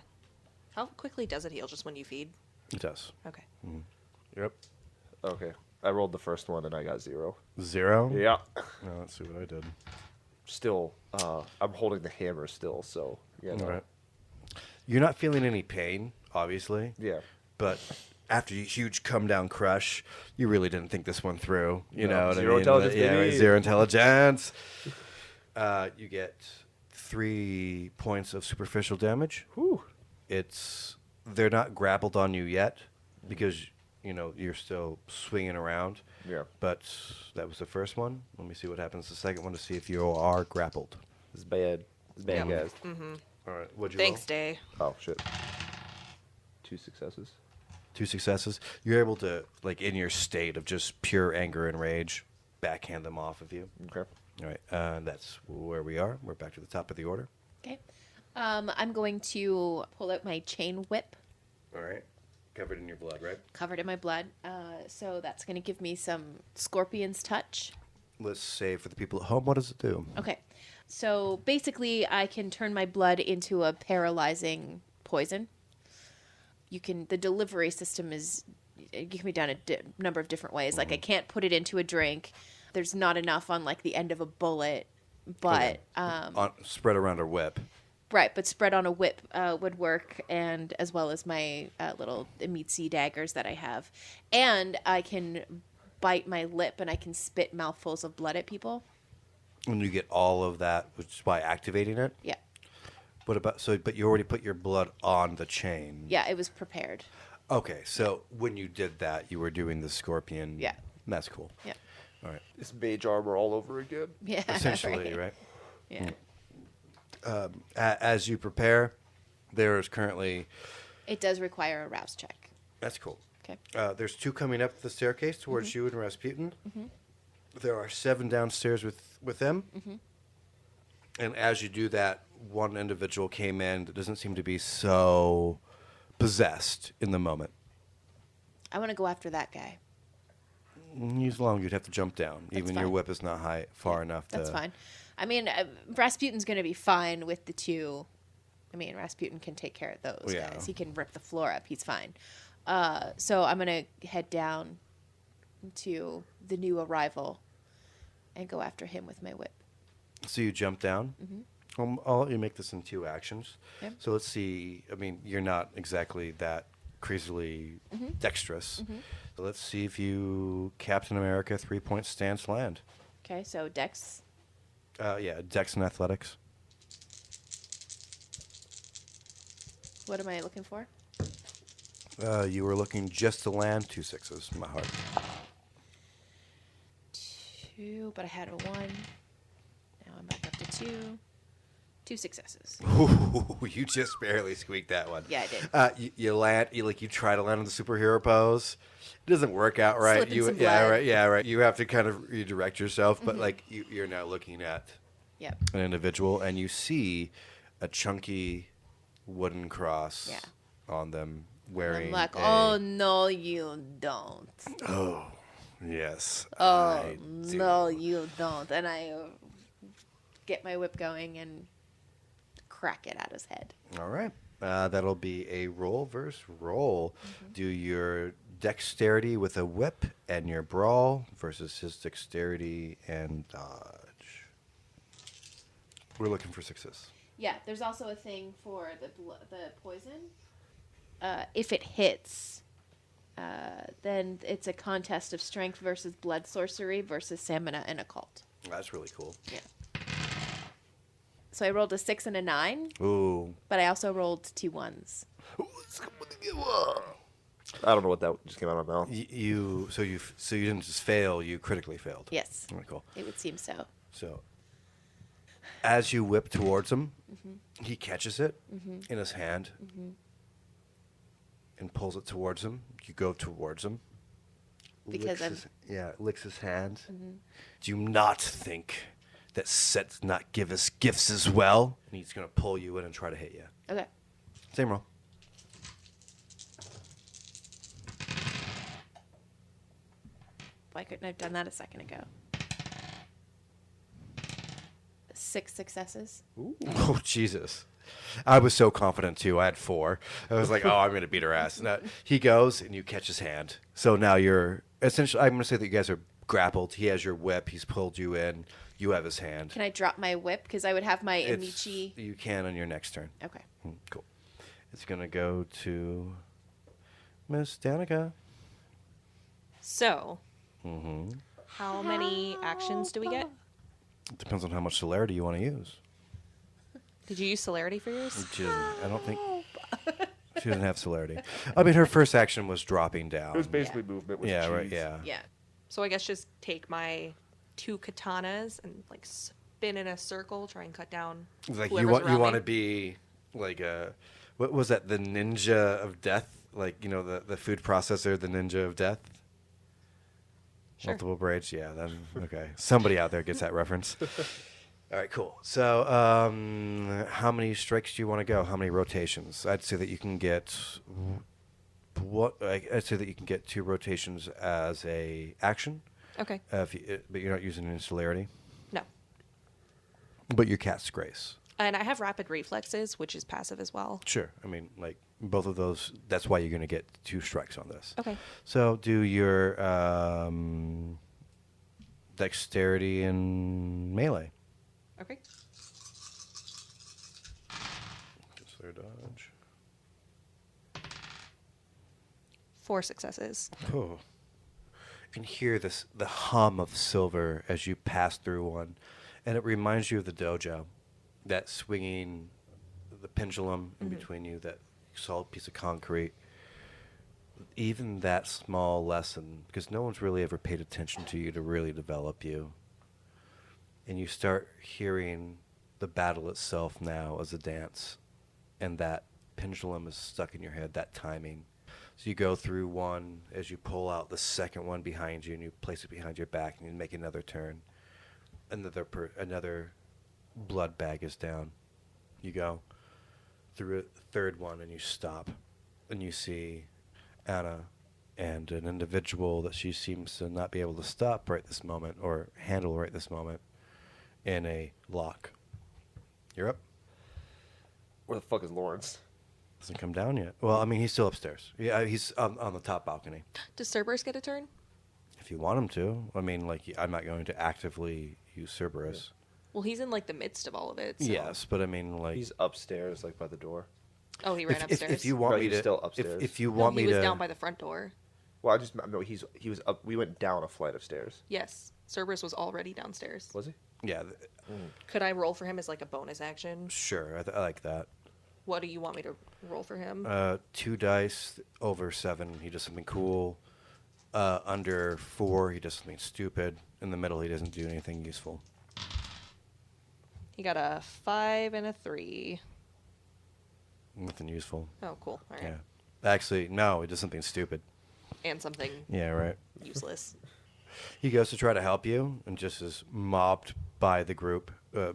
How quickly does it heal? Just when you feed? It does. Okay. Yep. Okay. I rolled the first one and I got 0. 0? Yeah. Now, let's see what I did. Still, I'm holding the hammer still, so yeah. All right. You're not feeling any pain, obviously. Yeah. But after a huge come down crush, you really didn't think this one through. You No, know what zero I mean? intelligence, Yeah, baby. 0 intelligence. You get 3 points of superficial damage. Whew. They're not grappled on you yet because you're still swinging around. Yeah. But that was the first one. Let me see what happens the second one to see if you are grappled. This is bad. This is bad, Yeah. guys. All right. What'd you Thanks, Day. Oh, shit. 2 successes. 2 successes. You're able to, like, in your state of just pure anger and rage, backhand them off of you. Okay. All right. That's where we are. We're back to the top of the order. Okay. I'm going to pull out my chain whip, All right. Covered in your blood, right? covered in my blood. So that's going to give me some scorpion's touch. Let's say for the people at home, what does it do? Okay. So basically, I can turn my blood into a paralyzing poison. The delivery system it can be done a number of different ways. Like, I can't put it into a drink. There's not enough on, like, the end of a bullet. But, Spread around a whip. right, but spread on a whip would work, and as well as my little Imitsi daggers that I have. And I can bite my lip, and I can spit mouthfuls of blood at people. And you get all of that which is by activating it. Yeah. But you already put your blood on the chain. Yeah, it was prepared. Okay, so when you did that, you were doing the scorpion. Yeah. That's cool. Yeah. All right. It's mage armor all over again. Yeah. Essentially, right? Yeah. As you prepare, there is currently. It does require a rouse check. That's cool. Okay. There's 2 coming up the staircase towards you and Rasputin. There are 7 downstairs with them. And as you do that, one individual came in that doesn't seem to be so possessed in the moment. I want to go after that guy. He's long. You'd have to jump down. That's Even your fine. whip is not far enough. That's fine. I mean, Rasputin's going to be fine with the 2. I mean, Rasputin can take care of those Yeah. guys. He can rip the floor up. He's fine. So I'm going to head down to the new arrival and go after him with my whip. So you jump down. I'll let you make this in 2 actions. Okay. So let's see. I mean, you're not exactly that crazily dexterous. So let's see if you Captain America 3-point stance land. Okay, so Dex. Yeah, Dex and athletics. What am I looking for? You were looking just to land 2 6s. My heart. 2, but I had a 1. Now I'm back up to 2. 2 successes. Ooh, you just barely squeaked that one. Yeah, I did. You land. You try to land on the superhero pose. It doesn't work out right. Slipping some Yeah, blood. right. Yeah, right. You have to kind of redirect yourself, but like you're now looking at Yep. an individual, and you see a chunky wooden cross Yeah. on them wearing. I'm like, a- oh, no, you don't. Oh, yes. Oh, I do. no, you don't. And I get my whip going and crack it at his head. All right. That'll be a roll versus roll. Do your dexterity with a whip and your brawl versus his dexterity and dodge. We're looking for success. Yeah, there's also a thing for the poison. If it hits, then it's a contest of strength versus blood sorcery versus stamina and occult. That's really cool. Yeah. So I rolled a 6 and a 9, Ooh. but I also rolled 2 1s. I don't know what that just came out of my mouth. So you didn't just fail, you critically failed. Yes, Very cool. it would seem so. So as you whip towards him, he catches it in his hand. and pulls it towards him. You go towards him. Because licks his hand. Mm-hmm. Do you not think that Set does not give us gifts as well? And he's going to pull you in and try to hit you. Okay. Same roll. Why couldn't I have done that a second ago? 6 successes. Ooh. Oh, Jesus. I was so confident, too. I had 4. I was like, oh, I'm going to beat her ass. And he goes, and you catch his hand. So now you're essentially, I'm going to say that you guys are grappled. He has your whip. He's pulled you in. You have his hand. Can I drop my whip? Because I would have my Amici. You can on your next turn. Okay. Cool. It's going to go to Miss Danika. So, how many actions do we get? It depends on how much celerity you want to use. Did you use celerity for yours? She doesn't, I don't think she doesn't have celerity. I mean, her first action was dropping down. It was basically movement with cheese. Right, yeah. Yeah. So I guess just take my 2 katanas and like spin in a circle, try and cut down. It's like whoever's you around want me. to be like what was that? The ninja of death, like the food processor, the ninja of death. Sure. Multiple braids, yeah. Then okay, somebody out there gets that reference. All right, cool. So, how many strikes do you want to go? How many rotations? I'd say that you can get I'd say that you can get 2 rotations as a action. Okay. But you're not using any celerity. No. But your cat's grace. And I have rapid reflexes, which is passive as well. Sure. I mean, like both of those. That's why you're going to get 2 strikes on this. Okay. So do your dexterity and melee. Okay. Just their dodge. 4 successes. Oh. And hear the hum of silver as you pass through one, and it reminds you of the dojo, that swinging, the pendulum in between you, that solid piece of concrete. Even that small lesson, because no one's really ever paid attention to you to really develop you, and you start hearing the battle itself now as a dance, and that pendulum is stuck in your head, that timing. So you go through one, as you pull out the second one behind you, and you place it behind your back, and you make another turn. Another blood bag is down. You go through a third one, and you stop, and you see Anna and an individual that she seems to not be able to stop right this moment, or handle right this moment, in a lock. You're up. Where the fuck is Lawrence? Hasn't come down yet. Well, I mean, he's still upstairs. Yeah, he's on the top balcony. Does Cerberus get a turn? If you want him to. I mean, like, I'm not going to actively use Cerberus. Well, he's in like the midst of all of it. So. Yes, but I mean, like, He's upstairs, like by the door. Oh, he ran upstairs. if you want No, me he's to, still upstairs. if you No, want he me was to, down by the front door. Well, he was up. We went down a flight of stairs. Yes, Cerberus was already downstairs. Was he? yeah, Could I roll for him as like a bonus action? sure, I like that. What do you want me to roll for him? 2 dice over 7, he does something cool. Under 4, he does something stupid. In the middle, he doesn't do anything useful. He got a 5 and a 3. Nothing useful. Oh, cool. All right. Yeah. Actually, no, he does something stupid. And something Yeah, right. useless. He goes to try to help you, and just is mobbed by the group,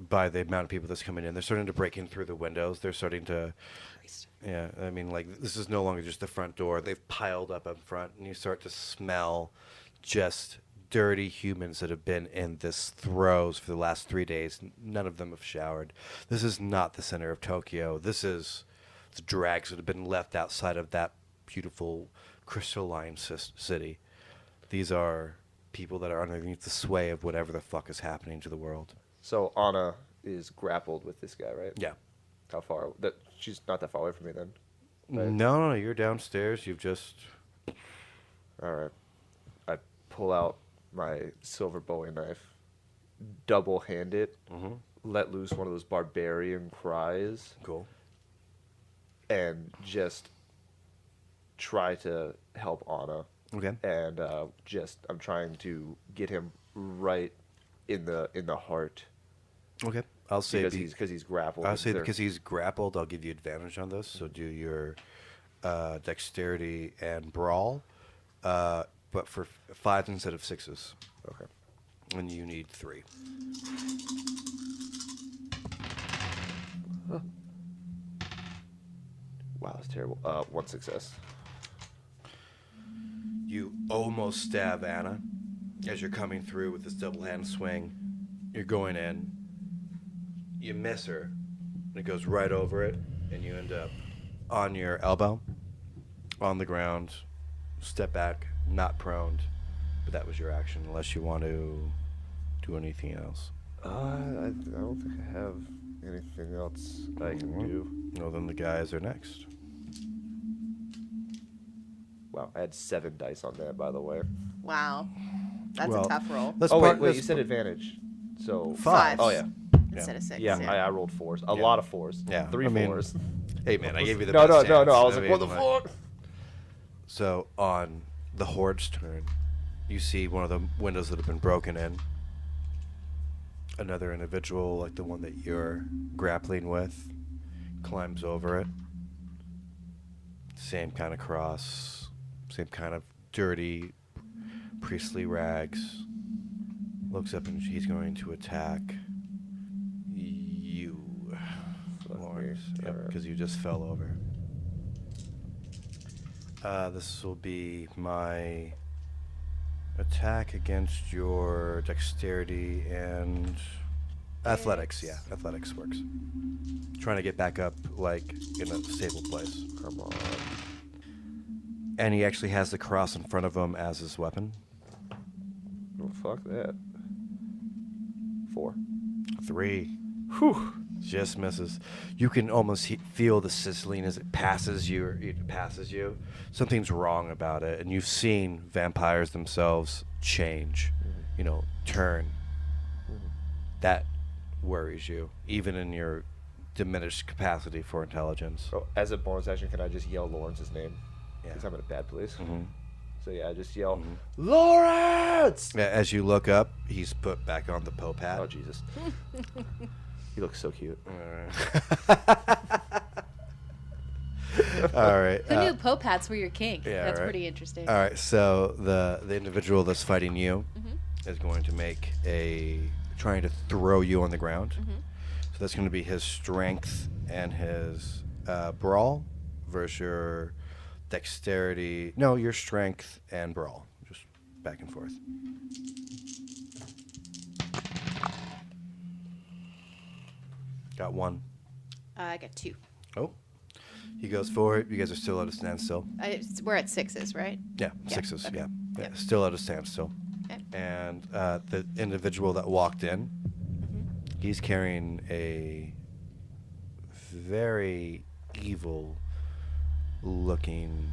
by the amount of people that's coming in. They're starting to break in through the windows. They're starting to, Christ. yeah, I mean, like, this is no longer just the front door. They've piled up front, and you start to smell just dirty humans that have been in this throes for the last 3 days. None of them have showered. This is not the center of Tokyo. This is the drags that have been left outside of that beautiful crystalline city. These are people that are underneath the sway of whatever the fuck is happening to the world. So Anna is grappled with this guy, right? Yeah. How far? That she's not that far away from me then. Right. No, you're downstairs. You've just... All right. I pull out my silver Bowie knife, double hand it, let loose one of those barbarian cries, Cool. and just try to help Anna. Okay. And I'm trying to get him right in the heart. Okay. I'll say because he's grappled. I'll say because he's grappled, I'll give you advantage on this. So do your dexterity, and brawl, but for 5 instead of 6s. Okay. And you need 3. Wow, that's terrible. 1 success. You almost stab Anna as you're coming through with this double hand swing. You're going in. You miss her. And it goes right over it, and you end up on your elbow, on the ground, step back, not prone. But that was your action, unless you want to do anything else. I don't think I have anything else I can do. Well, then the guys are next. Wow, I had 7 dice on that, by the way. Wow. That's Well, a tough roll. Let's Oh, part- wait, let's you said par- advantage. So 5. Oh, yeah. Instead of 6. Yeah, I rolled 4s. A Yeah. lot of 4s. Yeah, 3 I mean, 4s. Hey, man, I gave you the No, best no. chance. I was like, what the mean, fuck? So on the Horde's turn, you see one of the windows that have been broken in. Another individual, like the one that you're grappling with, climbs over it. Same kind of cross, same kind of dirty priestly rags. Looks up and he's going to attack you, Lawrence. Yep, Alright. because you just fell over. This will be my attack against your dexterity and athletics. Yeah, athletics works. Trying to get back up, like, in a stable place. Come on. And he actually has the cross in front of him as his weapon. Oh, fuck that. 4. 3. Whew. Just misses. You can almost feel the sizzling as it passes you. Something's wrong about it, and you've seen vampires themselves change. Turn. That worries you, even in your diminished capacity for intelligence. Oh, as a bonus action, can I just yell Lawrence's name? Yeah. Because I'm in a bad place. Mhm. So yeah, I just yell, Lawrence! As you look up, he's put back on the Pope hat. Oh, Jesus. He looks so cute. All right. Who knew Pope hats were your king? yeah, That's right. pretty interesting. All right, so the individual that's fighting you is going to make trying to throw you on the ground. So that's going to be his strength and his brawl versus your dexterity. No, your strength and brawl. Just back and forth. Got 1. I got 2. Oh. He goes for it. You guys are still at a standstill. We're at 6s, right? Yeah, Yeah, 6s. okay. Yeah. Yep. Still at a standstill. Okay. And the individual that walked in, he's carrying a very evil-looking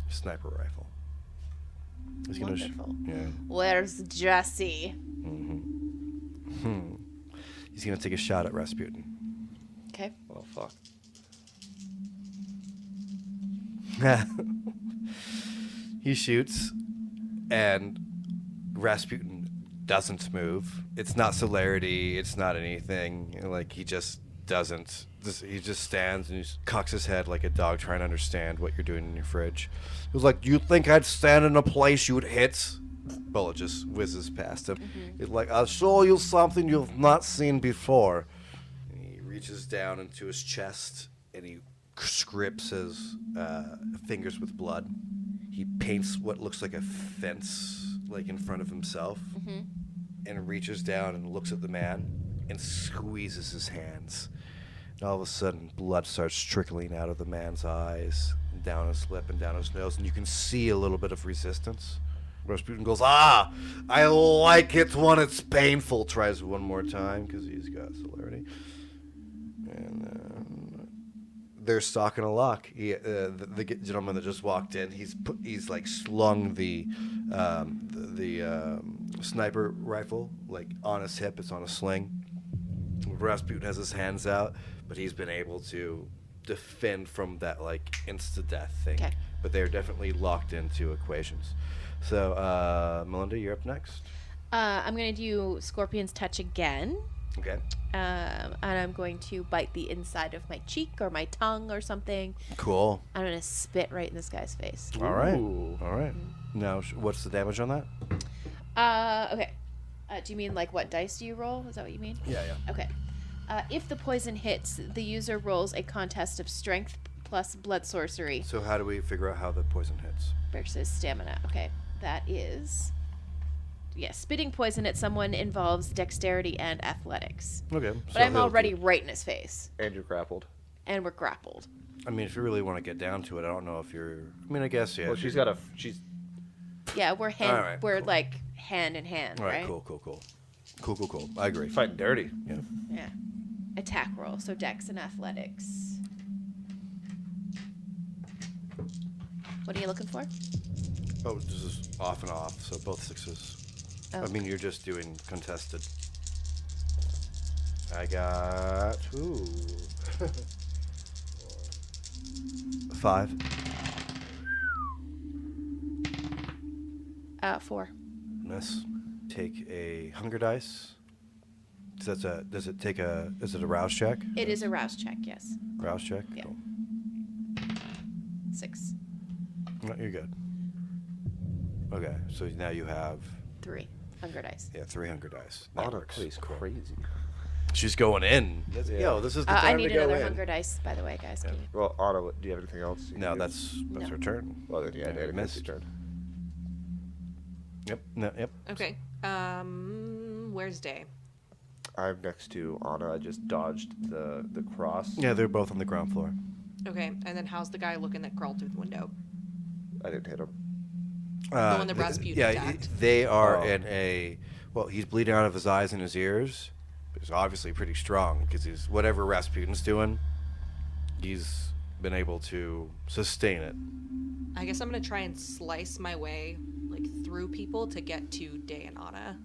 sniper rifle. He's gonna Wonderful. yeah. Where's Jesse? He's gonna take a shot at Rasputin. Okay. Oh, fuck. He shoots, and Rasputin doesn't move. It's not celerity. It's not anything. Like, he just doesn't. He just stands and he cocks his head like a dog trying to understand what you're doing in your fridge. He was like, "You think I'd stand in a place you'd hit?" Bullet just whizzes past him. He's like, "I'll show you something you've not seen before." And he reaches down into his chest and he scripts his fingers with blood. He paints what looks like a fence, like, in front of himself, and reaches down and looks at the man and squeezes his hands. And all of a sudden, blood starts trickling out of the man's eyes, and down his lip and down his nose, and you can see a little bit of resistance. Rasputin goes, "Ah, I like it when it's painful." Tries one more time because he's got celerity. And they're stock and a lock. The gentleman that just walked in, he's like slung the sniper rifle like on his hip. It's on a sling. Rasputin has his hands out, but he's been able to defend from that, like, insta-death thing. Okay. But they're definitely locked into equations. So, Melinda, you're up next. I'm going to do Scorpion's Touch again. Okay. And I'm going to bite the inside of my cheek or my tongue or something. Cool. I'm going to spit right in this guy's face. All right. Ooh. All right. Now, what's the damage on that? Okay. Do you mean like what dice do you roll? Is that what you mean? Yeah. Okay. If the poison hits, the user rolls a contest of strength plus blood sorcery So how do we figure out how the poison hits? versus stamina. Okay. That is. Yeah, spitting poison at someone involves dexterity and athletics. Okay. But I'm already right in his face. And you're grappled. And we're grappled. I mean, if you really want to get down to it, I don't know if you're. I mean, I guess yeah. Well, she's got a. She's. Yeah, we're hand. All right, we're cool. like hand in hand, All right. right? Cool. I agree. Fighting dirty. Yeah. Yeah. Attack roll, so dex and athletics. What are you looking for? Oh, this is off and off, so both sixes. Oh. I mean, you're just doing contested. I got 5. 4. Miss. Take a hunger dice. Is it a rouse check? It is a rouse check, yes. Rouse check? Yeah. Cool. 6. No, you're good. Okay, so now you have 3 hunger dice. 3 hunger dice. That Anna works. plays crazy. She's going in. Yeah. Yo, this is the I time need to go another in. hunger dice, by the way, guys. Can you- Well, Anna, do you have anything else? you No, can do? that's No. her turn. Well, then, yeah, Yeah, Danica, missed. it's your turn. Yep. No, yep. Okay. Where's Day? I'm next to Anna. I just dodged the cross. Yeah, they're both on the ground floor. Okay, and then how's the guy looking that crawled through the window? I didn't hit him. one that Rasputin Yeah, attacked. they are Oh. in a. Well, he's bleeding out of his eyes and his ears. But he's obviously pretty strong because he's whatever Rasputin's doing. He's been able to sustain it. I guess I'm gonna try and slice my way like through people to get to Day and Anna.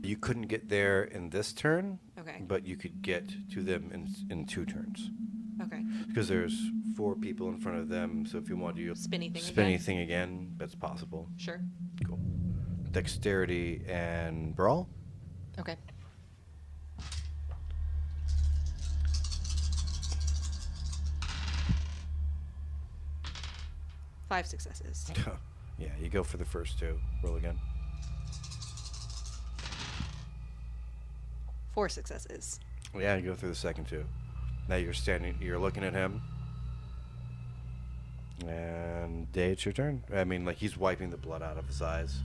You couldn't get there in this turn, Okay. but you could get to them in 2 turns Okay. because there's 4 people in front of them. So if you want to do Spinny thing spinny again? thing again, that's possible. Sure. Cool. Dexterity and brawl. Okay. Five successes. Yeah, you go for the first 2. Roll again. 4 successes. Yeah, you go through the second 2. Now you're looking at him. And Day, it's your turn. I mean, like, he's wiping the blood out of his eyes.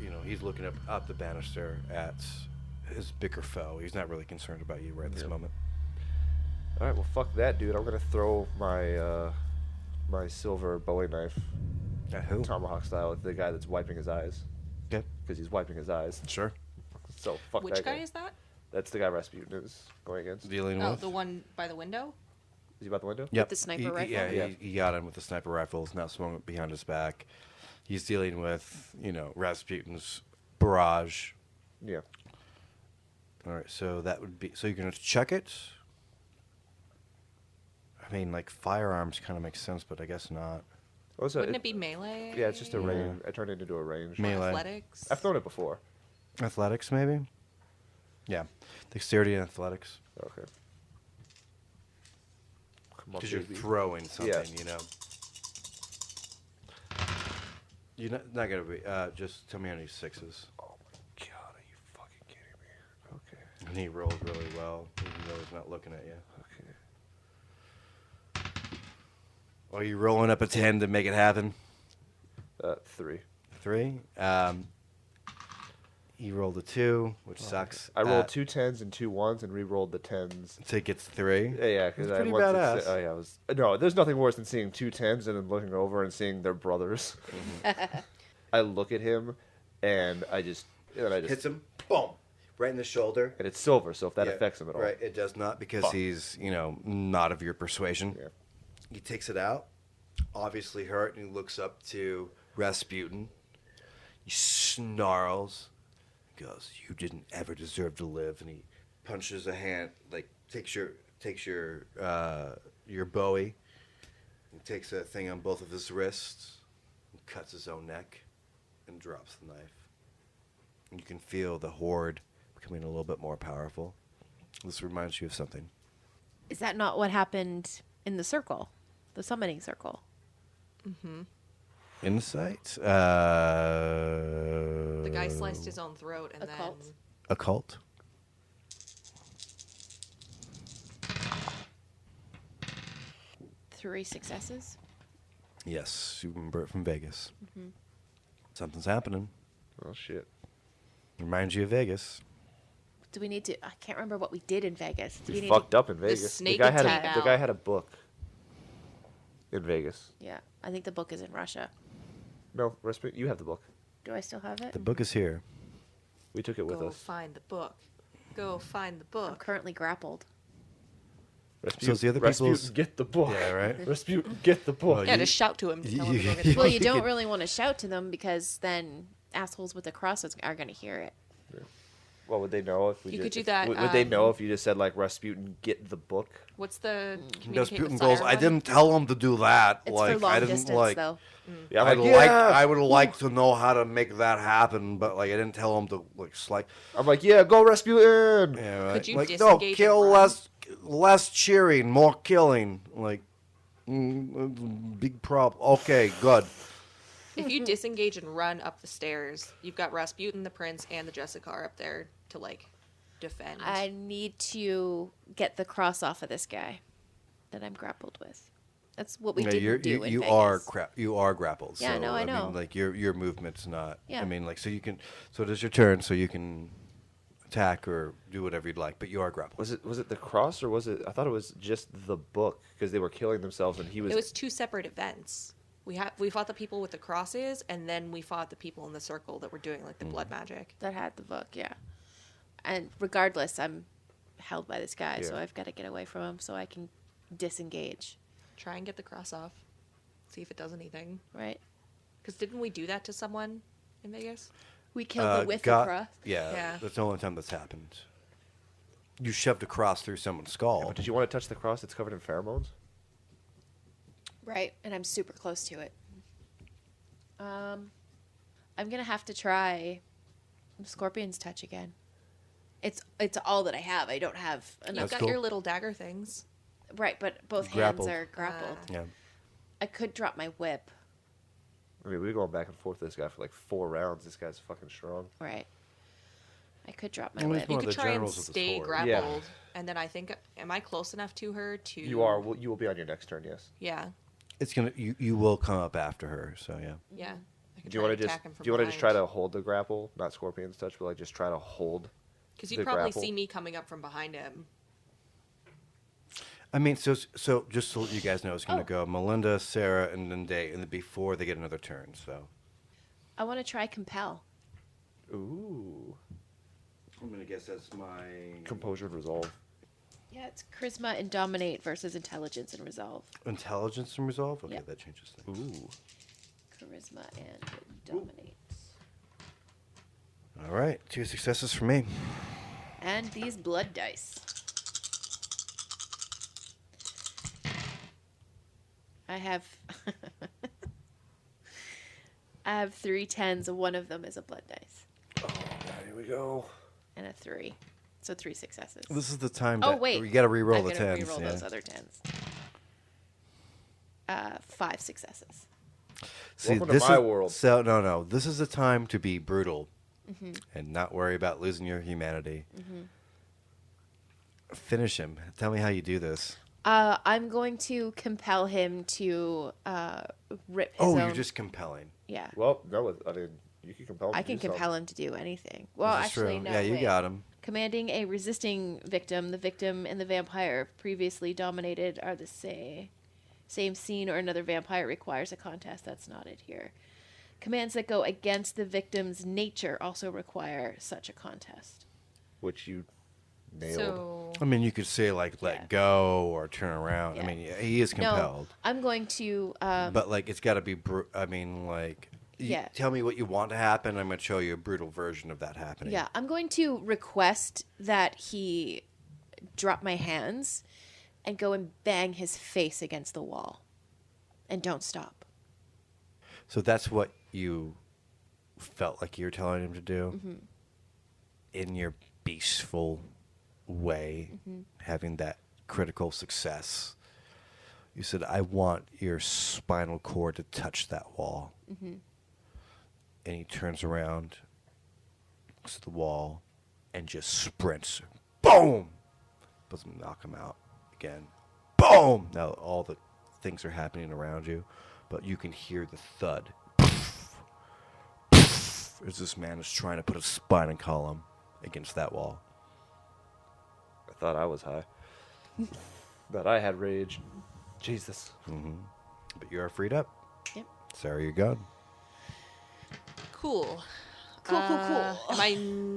You know, he's looking up the banister at his bigger foe. He's not really concerned about you right at this Yep. moment. All right, well, fuck that, dude. I'm gonna throw my my silver Bowie knife, At who? tomahawk style, at the guy that's wiping his eyes, Okay. because he's wiping his eyes. Sure. So fuck Which that guy is that? That's the guy Rasputin is going against. Is Dealing Oh, with? the one by the window? he by the window? Yep. the sniper rifle? Yeah, Yeah. he got him with the sniper rifle. It's now swung behind his back. He's dealing with, Rasputin's barrage. Yeah. All right, so that would be. So you're going to check it? I mean, like, firearms kind of makes sense, but I guess not. Oh, so Wouldn't it be melee? Yeah, it's just a Yeah. range. I turned it into a range. Or Melee. athletics? I've thrown it before. Athletics, maybe? Yeah. Dexterity and athletics. Okay. Come on, Because you're baby. throwing something, Yeah. You're not going to be. Just tell me how many 6s. Oh my god, are you fucking kidding me? Okay. And he rolled really well, even though he's not looking at you. Okay. Are you rolling up a 10 to make it happen? 3. 3. He rolled a 2, which sucks. I rolled 2 10s and 2 1s and re-rolled the 10s. So he gets 3. Yeah, because That's I pretty wanted to badass. say, oh yeah, I was no. There's nothing worse than seeing 2 10s and then looking over and seeing they're brothers. I look at him, and I just Hits him. Boom. Right in the shoulder. and it's silver. So if that Yeah, affects him at all, Right, it does not because Fuck. he's, not of your persuasion. Yeah. He takes it out, obviously hurt, and he looks up to Rasputin. He snarls. He goes, "You didn't ever deserve to live." And he punches a hand, like takes your Bowie, and takes a thing on both of his wrists, and cuts his own neck, and drops the knife. And you can feel the horde becoming a little bit more powerful. This reminds you of something. Is that not what happened in the circle? The summoning circle? Insight? The guy sliced his own throat and Occult. then... Occult? Three successes. Yes, you remember it from Vegas. Something's happening. Oh shit. Reminds you of Vegas. Do we need to... I can't remember what we did in Vegas. Do We we need fucked to... up in Vegas. snake guy had attack. the guy had a book in Vegas. Yeah, I think the book is in Russia. No, Rasputin, you have the book. Do I still have it? The book is here. We took it with Go us. find the book. Go find the I'm book. currently grappled. So it's the other Rasputin, people's- get the book. Yeah, right? Rasputin, get the book. Well, Yeah, you- just shout to him to tell him to go you- get the Well, book. you don't could- really want to shout to them because then assholes with the crosses are going to hear it. Well, would they know if we You just, could do if- that, Would they know if you just said like Rasputin, get the book? What's the Those communicate with Putin goes, Sire I one? didn't tell him to do that. It's like, for long I didn't distance, like. though. Yeah, I'm I'd like, like, yeah. I would like to know how to make that happen, but like I didn't tell him to like slice. I'm like, yeah, go Rasputin. Yeah, right. Could you like no, disengage and kill run? less cheering, more killing. Like big problem. Okay, good. If you disengage and run up the stairs, you've got Rasputin, the prince, and the Jessicar up there to like defend. I need to get the cross off of this guy that I'm grappled with. That's what we Yeah, didn't do in you Vegas. are grappled. Yeah, so, no, I know. mean, like your movement's not. Yeah. I mean, like so you can. So it is your turn, so you can attack or do whatever you'd like, but you are grappled. Was it the cross or was it? I thought it was just the book because they were killing themselves and he was. It was two separate events. We fought the people with the crosses, and then we fought the people in the circle that were doing like the blood magic. That had the book, yeah. And regardless, I'm held by this guy, so Yeah. I've got to get away from him so I can disengage, Try and get the cross off. See if it does anything. right? Because didn't we do that to someone in Vegas? We killed the with the got- cross. Yeah, Yeah. that's the only time that's happened. You shoved a cross through someone's skull. But did you want to touch the cross that's covered in pheromones? Right, and I'm super close to it. I'm gonna have to try Scorpion's touch again. It's all that I have. I don't have You've enough. got cool. your little dagger things. Right, but both Grappled. hands are grappled. Yeah. I could drop my whip. I mean, we were going back and forth with this guy for like 4 rounds. This guy's fucking strong. Right. I could drop my Well, he's whip. You one of could the try and generals of the stay sword. grappled, Yeah. and then I think, am I close enough to her to? You are. Well, you will be on your next turn. Yes. Yeah, It's gonna. You will come up after her. So yeah. yeah. I could Do you try want to and just? attack him from Do you want to just try behind. to hold the grapple, not Scorpion's touch, but like just try to hold? Because you the probably grapple? see me coming up from behind him. I mean, so just so you guys know, it's gonna Oh. go Melinda, Sarah, and then Day, and then before they get another turn. So I want to try compel. Ooh. I'm gonna guess that's my Composure and resolve. Yeah, it's charisma and dominate versus intelligence and resolve. intelligence and resolve. Okay, Yeah. that changes things. Ooh. Charisma and dominate. All right, 2 successes for me. And these blood dice. I have I have 3 10s, and one of them is a blood dice. Here we go. And a 3. So 3 successes. This is the time. Oh that wait. you got to re-roll I'm the gonna 10s. re-roll yeah. those other 10s. 5 successes. See, Welcome to this my is, world. So no. This is the time to be brutal, Mm-hmm. and not worry about losing your humanity. Finish him. Tell me how you do this. I'm going to compel him to rip his own... You're just compelling. Yeah. Well, no. I mean, you can compel. Him I to can do something. compel him to do anything. Well, This is actually, true. no. Yeah, you wait. got him. Commanding a resisting victim, the victim and the vampire previously dominated are the same scene or another vampire requires a contest. That's not it here. Commands that go against the victim's nature also require such a contest. Which you nailed. So I mean, you could say like "let Yeah. go" or "turn around." Yeah. I mean, he is compelled, No, I'm going to... but like it's got to be. I mean, like, Yeah. tell me what you want to happen. I'm going to show you a brutal version of that happening. Yeah, I'm going to request that he drop my hands and go and bang his face against the wall. And don't stop. So that's what you felt like you were telling him to do Mm-hmm. in your beastful way, having that critical success. You said, I want your spinal cord to touch that wall. And he turns around, looks at the wall, and just sprints. Boom! Doesn't knock him out again. Boom! Now all the things are happening around you, but you can hear the thud. As this man is trying to put a spinal column against that wall. I thought I was high. That I had rage. Jesus. But you are freed up. Yep. Sarah, you're gone. Cool. Cool. Am I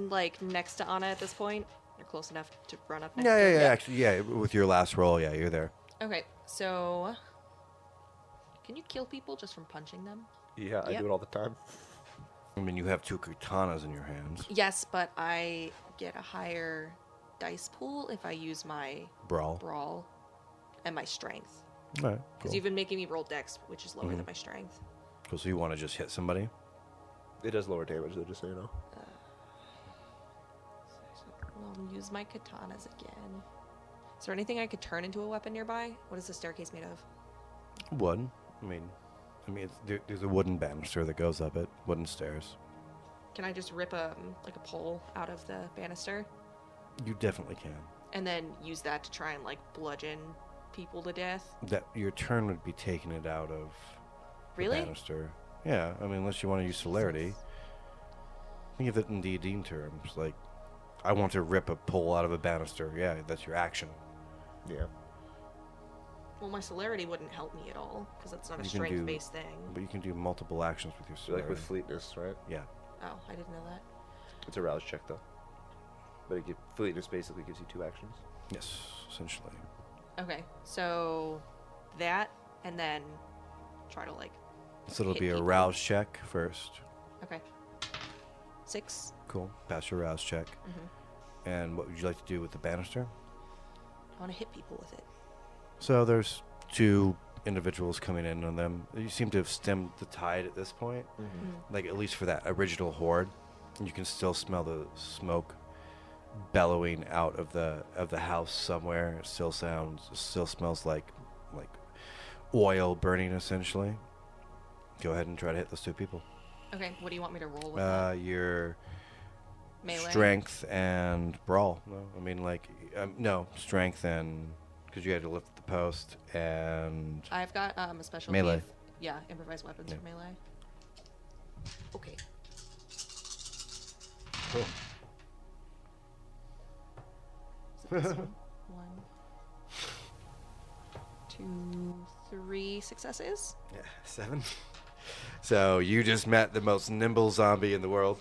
like next to Anna at this point? Or close enough to run up next to Yeah, her? actually, with your last roll, yeah, you're there. Okay, so can you kill people just from punching them? Yeah, I Yep. do it all the time. I mean, you have 2 katanas in your hands. Yes, but I get a higher dice pool if I use my Brawl. and my strength. All right, Because cool. you've been making me roll dex, which is lower than my strength. Cool, so you want to just hit somebody? It does lower damage, though, just so you know. So I'll use my katanas again. Is there anything I could turn into a weapon nearby? What is the staircase made of? Wood. I mean, there's a wooden banister that goes up it. Wooden stairs. Can I just rip a pole out of the banister You definitely can. and then use that to try and like bludgeon people to death? That your turn would be taking it out of Really? the banister. Yeah, I mean, unless you want to use celerity. Think of it in D&D terms. Like, I want to rip a pole out of a banister. Yeah, that's your action. Yeah. Well, my celerity wouldn't help me at all because that's not a You can do- strength-based thing. But you can do multiple actions with your So celerity. like with fleetness, right? Yeah. Oh, I didn't know that. It's a rouse check, though. But fleetness basically gives you 2 actions. Yes, essentially. Okay, so that and then try to like. So it'll hit be a people. rouse check first. Okay. 6. Cool. Pass your rouse check. And what would you like to do with the banister? I want to hit people with it. So there's 2 individuals coming in on them. You seem to have stemmed the tide at this point. Like, at least for that original horde. You can still smell the smoke bellowing out of the house somewhere. It still smells like oil burning, essentially. Go ahead and try to hit those 2 people. Okay, what do you want me to roll with that? Your Melee? strength and brawl. No, I mean, no, strength and... Because you had to lift the post and... I've got a special Melee. Yeah, improvised weapons Yeah. for melee. Okay. Cool. Is it this one? 1, 2, 3 successes. Yeah, 7. So you just met the most nimble zombie in the world.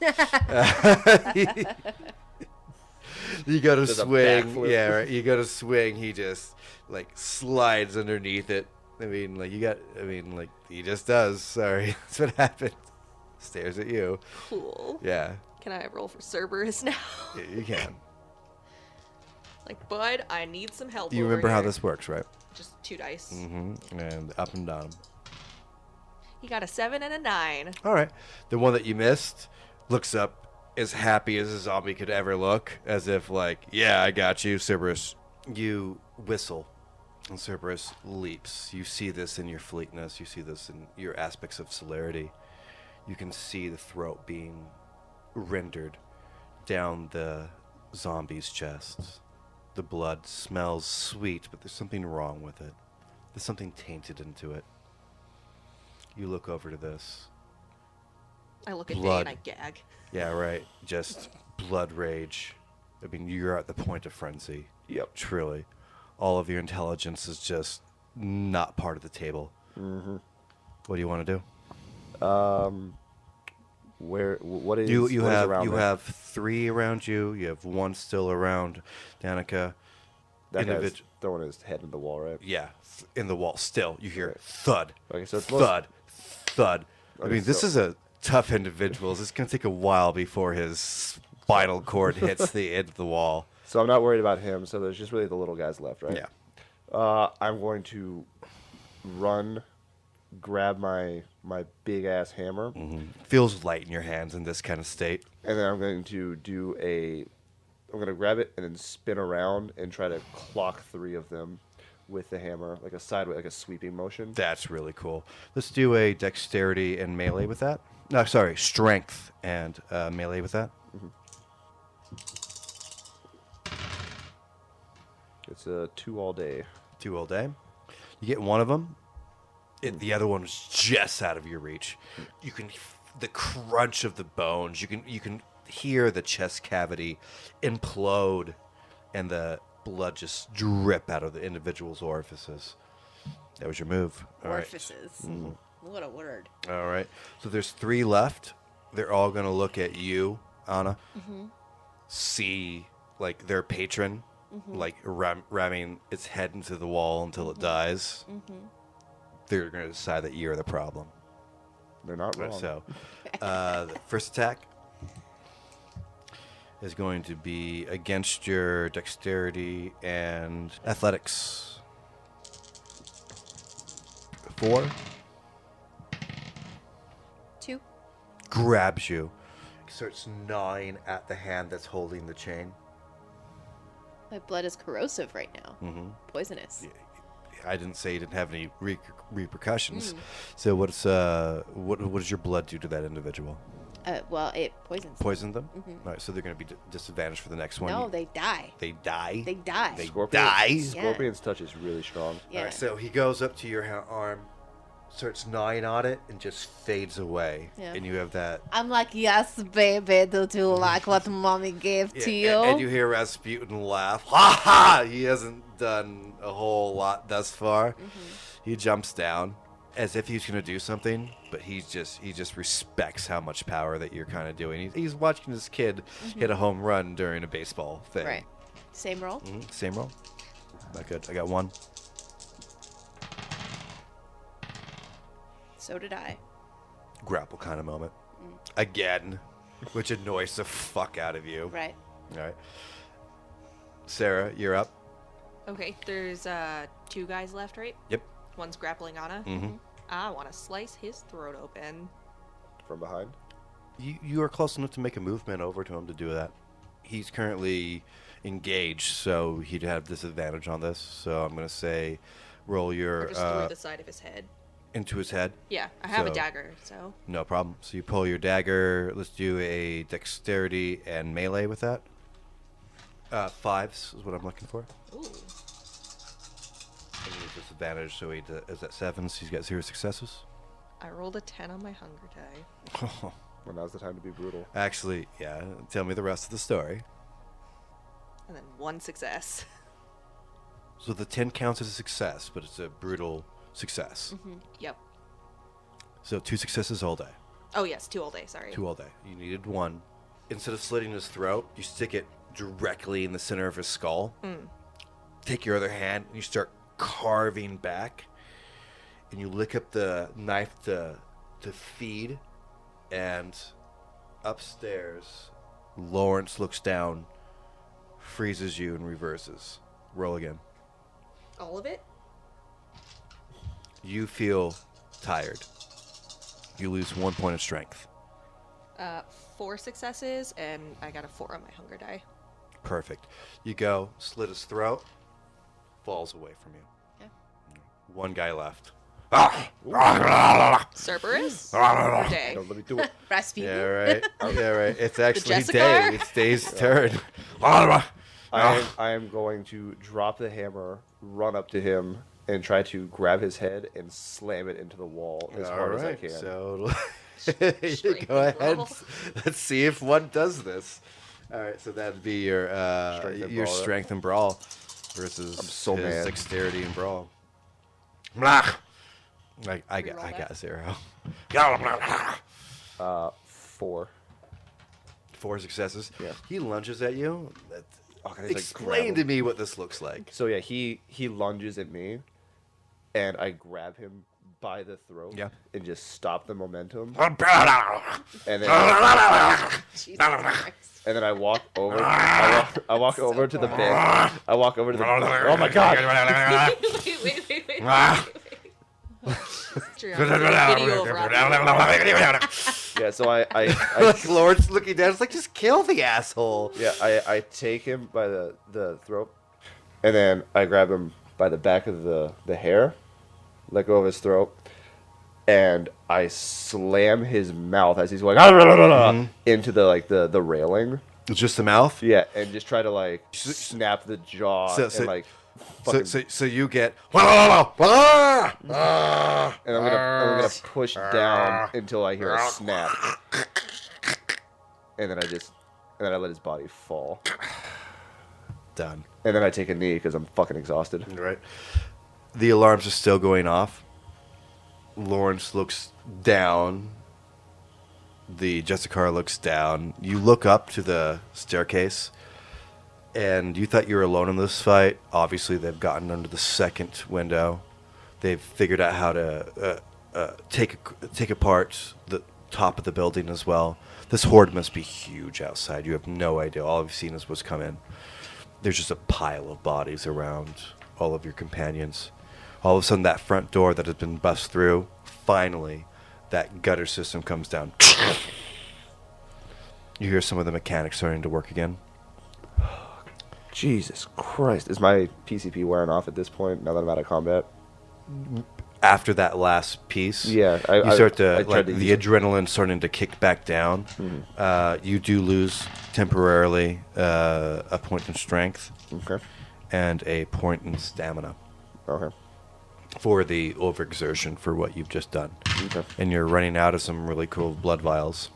You go to Does a swing. backflip. Yeah, right. You go to swing. He just slides underneath it. He just does. Sorry, that's what happened. Stares at you. Cool. Yeah, Can I roll for Cerberus now? you can. Like, bud, I need some help. You over remember how here. this works, right? Just 2 dice. And up and down. He got a 7 and a 9. All right. The one that you missed looks up as happy as a zombie could ever look, as if yeah, I got you, Cerberus. You whistle, and Cerberus leaps. You see this in your fleetness. You see this in your aspects of celerity. You can see the throat being rendered down the zombie's chest. The blood smells sweet, but there's something wrong with it. There's something tainted into it. You look over to this. I look at Blood. Day and I gag. Yeah, right. Just blood rage. I mean, you're at the point of frenzy. Yep. Truly. All of your intelligence is just not part of the table. What do you want to do? What is You what is around you there? have 3 around you. You have 1 still around Danika. That guy's individ- throwing his head in the wall, right? Yeah, in the wall. Still, you hear thud, Okay, so it's thud, thud. I Okay, mean, this so- is a tough individual. It's going to take a while before his spinal cord hits the end of the wall. So I'm not worried about him. So there's just really the little guys left, right? Yeah. I'm going to run, grab my big ass hammer, Feels light in your hands in this kind of state. and then I'm going to do a grab it and then spin around and try to clock 3 of them with the hammer, like a sideways, like a sweeping motion. That's really cool. Let's do a dexterity and melee with that. No, sorry, strength and melee with that. It's a 2 all day. 2 all day. You get one of them. The other one is just out of your reach. You can the crunch of the bones. You can hear the chest cavity implode, and the blood just drip out of the individual's orifices. That was your move. All right. Orifices. What a word. All right. So there's 3 left. They're all gonna look at you, Anna. See like their patron, like ramming its head into the wall until it dies. They're gonna decide that you're the problem. They're not wrong. So, the first attack is going to be against your dexterity and athletics. 4 2. grabs you, starts gnawing at the hand that's holding the chain. My blood is corrosive right now. Poisonous. I didn't say you didn't have any repercussions. So what does your blood do to that individual? Well, it poisons. Poison them? All right, so they're going to be disadvantaged for the next one. No, they die. They die? They die. They Scorpion, die? Scorpion's touch is really strong. Yeah. All right, so he goes up to your arm, starts gnawing on it, and just fades away. Yeah. And you have that. I'm like, yes, baby, do you like what mommy gave to you? And you hear Rasputin laugh. Ha ha! He hasn't done a whole lot thus far. He jumps down as if he's going to do something, but he just respects how much power that you're kind of doing. He's watching this kid hit a home run during a baseball thing. Right. Same roll. Same roll. Not good. I got 1. So did I. Grapple kind of moment. Again, which annoys the fuck out of you. Right. All right. Sarah, you're up. Okay, there's 2 guys left, right? Yep. One's grappling Anna. I want to slice his throat open. From behind? You are close enough to make a movement over to him to do that. He's currently engaged, so he'd have disadvantage on this. So I'm going to say roll Or your just through the side of his head. into his head. Yeah, I have a So- dagger, so. No problem. So you pull your dagger. Let's do a dexterity and melee with that. 5s is what I'm looking for. Ooh. And he's disadvantage, so he is at 7s. So he's got 0 successes. I rolled a 10 on my hunger die. Well, now's the time to be brutal. Actually, yeah. Tell me the rest of the story. And then 1 success. So the 10 counts as a success, but it's a brutal success. Yep. So 2 successes all day. Oh, yes, 2 all day, sorry. 2 all day. You needed 1. Instead of slitting his throat, you stick it directly in the center of his skull. Take your other hand and you start carving back. And you lick up the knife to feed. And upstairs, Lawrence looks down, freezes you, and reverses. Roll again. All of it? You feel tired. You lose 1 point of strength. 4 successes, and I got a 4 on my hunger die. Perfect. You go, slit his throat, falls away from you. Yeah. 1 guy left. Cerberus? Or Day? No, let me do it. Rasputin. Yeah, right. Yeah, right. It's actually Jessica? Day. It's Day's turn. I am going to drop the hammer, run up to him, and try to grab his head and slam it into the wall as hard as I can. So Strength go and ahead. brawl. Let's see if one does this. All right, so that'd be your Strength and brawl, right? strength and brawl versus I'm so his mad. dexterity and brawl. Blah. I Reroll that. got 0. 4. 4 successes. Yeah. He lunges at you. can I just, like, Explain grab to him? me what this looks like. So yeah, he lunges at me, and I grab him by the throat Yeah. and just stop the momentum, All and then Jesus Christ. and then I walk over. I walk over to the bench. I walk over to the. Oh my god! wait. Video of Robbie. Yeah, so I Like Lawrence looking down, it's like, just kill the asshole. yeah, I take him by the throat, and then I grab him by the back of the hair, let go of his throat, and I slam his mouth as he's going into the railing. It's just the mouth? Yeah, and just try to like snap the jaw So- and like So, fucking, so you get... and I'm gonna push down until I hear a snap, and then I let his body fall, Done. and then I take a knee because I'm fucking exhausted. Right. The alarms are still going off. Lawrence looks down. The Jessica looks down. You look up to the staircase, and you thought you were alone in this fight. Obviously, they've gotten under the second window. They've figured out how to take apart the top of the building as well. This horde must be huge outside. You have no idea. All you've seen is what's come in. There's just a pile of bodies around all of your companions. All of a sudden, that front door that has been bust through, finally, that gutter system comes down. You hear some of the mechanics starting to work again. Jesus Christ, is my PCP wearing off at this point? Now that I'm out of combat. After that last piece, Yeah, you start to, I tried like, to the use it. adrenaline starting to kick back down. You do lose temporarily a point in strength Okay. and a point in stamina Okay. for the overexertion for what you've just done. Okay. And you're running out of some really cool blood vials.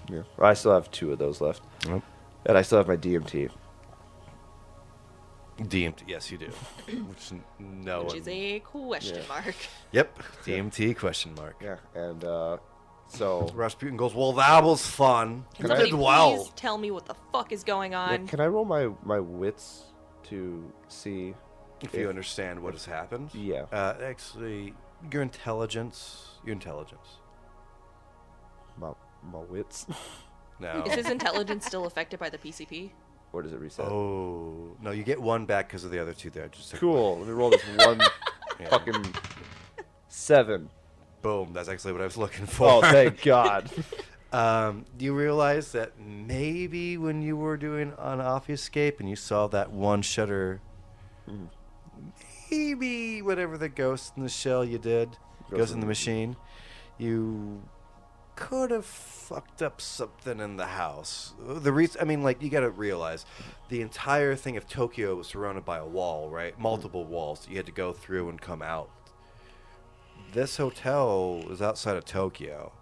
Yeah. Well, I still have 2 of those left, Yep. and I still have my DMT. DMT, yes, you do. Which no Which one- is a question mark. Yep, DMT question mark. Yeah, and so Rasputin goes, well, that was fun. Can You somebody did well. please tell me what the fuck is going yeah, on? can I roll my wits to see If you understand what has happened. Yeah. Actually, your intelligence. my wits? No. Is his intelligence still affected by the PCP? Or does it reset? Oh. No, you get 1 back because of the other 2 there. Just took Cool. Let me roll this one Yeah. fucking 7. Boom. That's actually what I was looking for. Oh, thank God. You realize that maybe when you were doing an off escape and you saw that one shutter, maybe whatever the ghost in the shell you did, ghost in the machine, you could have fucked up something in the house. The reason, I mean, like, you got to realize the entire thing of Tokyo was surrounded by a wall, right? Multiple walls that you had to go through and come out. This hotel is outside of Tokyo.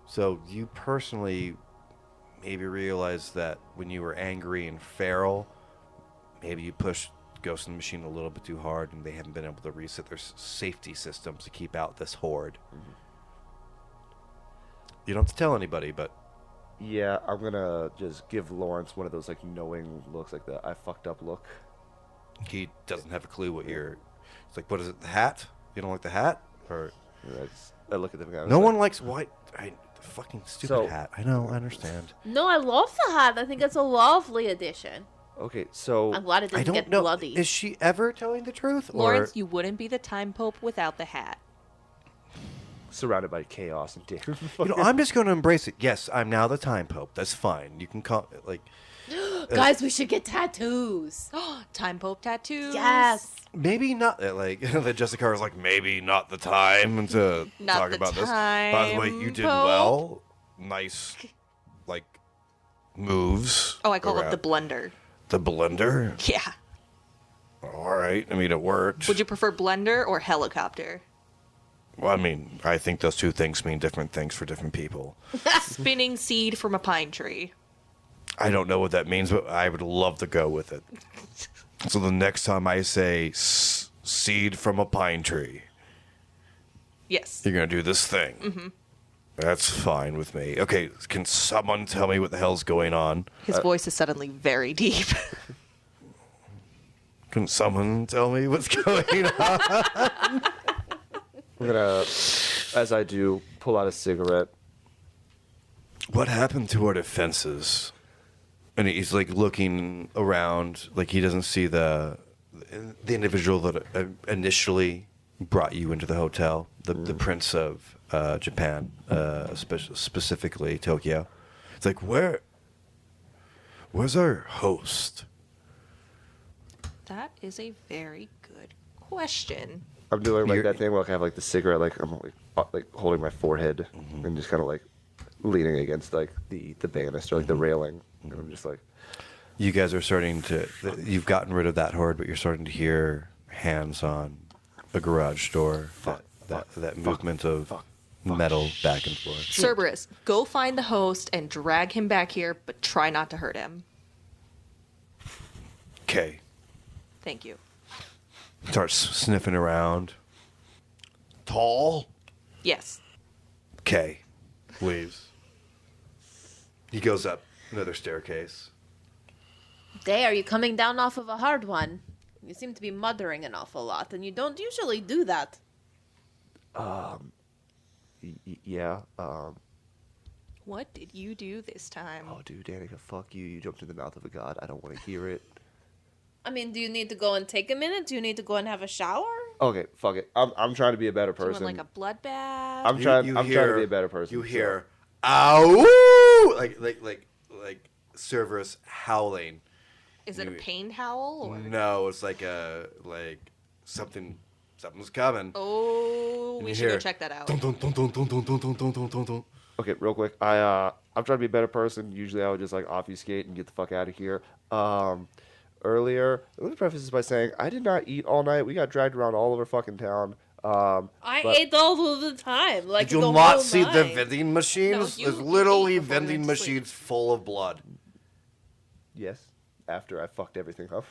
So you personally maybe realized that when you were angry and feral, maybe you pushed Ghost in the Machine a little bit too hard and they haven't been able to reset their safety systems to keep out this horde. You don't have to tell anybody, but Yeah, I'm gonna just give Lawrence one of those like knowing looks, like the I fucked up look. he doesn't have a clue what you're... It's like, what is it, the hat? You don't like the hat? Or I look at them guys. no one likes white... the fucking stupid So- hat. I know, I understand. No, I love the hat. I think it's a lovely addition. Okay, so I'm glad it I didn't don't get know. bloody. Is she ever telling the truth? Lawrence, or... you wouldn't be the time pope without the hat. surrounded by chaos and danger. You know, I'm just going to embrace it. Yes, I'm now the time pope. That's fine. You can call like Guys, we should get tattoos. Time pope tattoos. Yes. maybe not. Like that Jessica was like maybe not the time to Not talk the about this. By the way, you time, did Pope. well. Nice, like moves. Oh, I call it around- the blender. the blender. Yeah. All right. I mean, it worked. Would you prefer blender or helicopter? Well, I mean, I think those two things mean different things for different people. Spinning seed from a pine tree. I don't know what that means, but I would love to go with it. So the next time I say seed from a pine tree, Yes. you're going to do this thing. Mm-hmm. That's fine with me. Okay, can someone tell me what the hell's going on? His voice is suddenly very deep. Can someone tell me what's going on? I'm gonna, as I do, pull out a cigarette. What happened to our defenses? And he's like looking around, like he doesn't see the individual that initially brought you into the hotel, the Prince of Japan, specifically Tokyo. It's like, where's our host? That is a very good question. I'm doing like You're- that thing where I have like the cigarette, like I'm like holding my forehead and just kind of like leaning against like the banister, like the railing, and I'm just like, You guys are starting to. You've gotten rid of that horde, but you're starting to hear hands on a garage door. That movement of metal back and forth. Cerberus, go find the host and drag him back here, but try not to hurt him. Okay. Thank you. Starts sniffing around. Tall. Yes. Okay. Leaves. He goes up another staircase. Day, are you coming down off of a hard one? You seem to be muttering an awful lot, and you don't usually do that. yeah. What did you do this time? Oh, dude, Danika, fuck you. You jumped in the mouth of a god. I don't want to hear it. I mean, do you need to go and take a minute? Do you need to go and have a shower? Okay, fuck it. I'm trying to be a better Doing person. like a bloodbath? I'm trying to be a better person. You so- hear, ow! Like Cerberus howling. Is it a you- pained howl? Or? No, it's like something's coming. Oh, And we you should go hear, check that out. Dun, dun, dun, dun, dun, dun, dun, dun, dun, dun, dun, dun. Okay, real quick. I'm trying to be a better person. Usually I would just like obfuscate and get the fuck out of here. Earlier, let me preface this by saying I did not eat all night. We got dragged around all over fucking town. I But- ate all of the time. Like Did you the not whole see the night. vending machines? No, There's you literally ate before we vending went to sleep. machines full of blood. Yes, after I fucked everything up.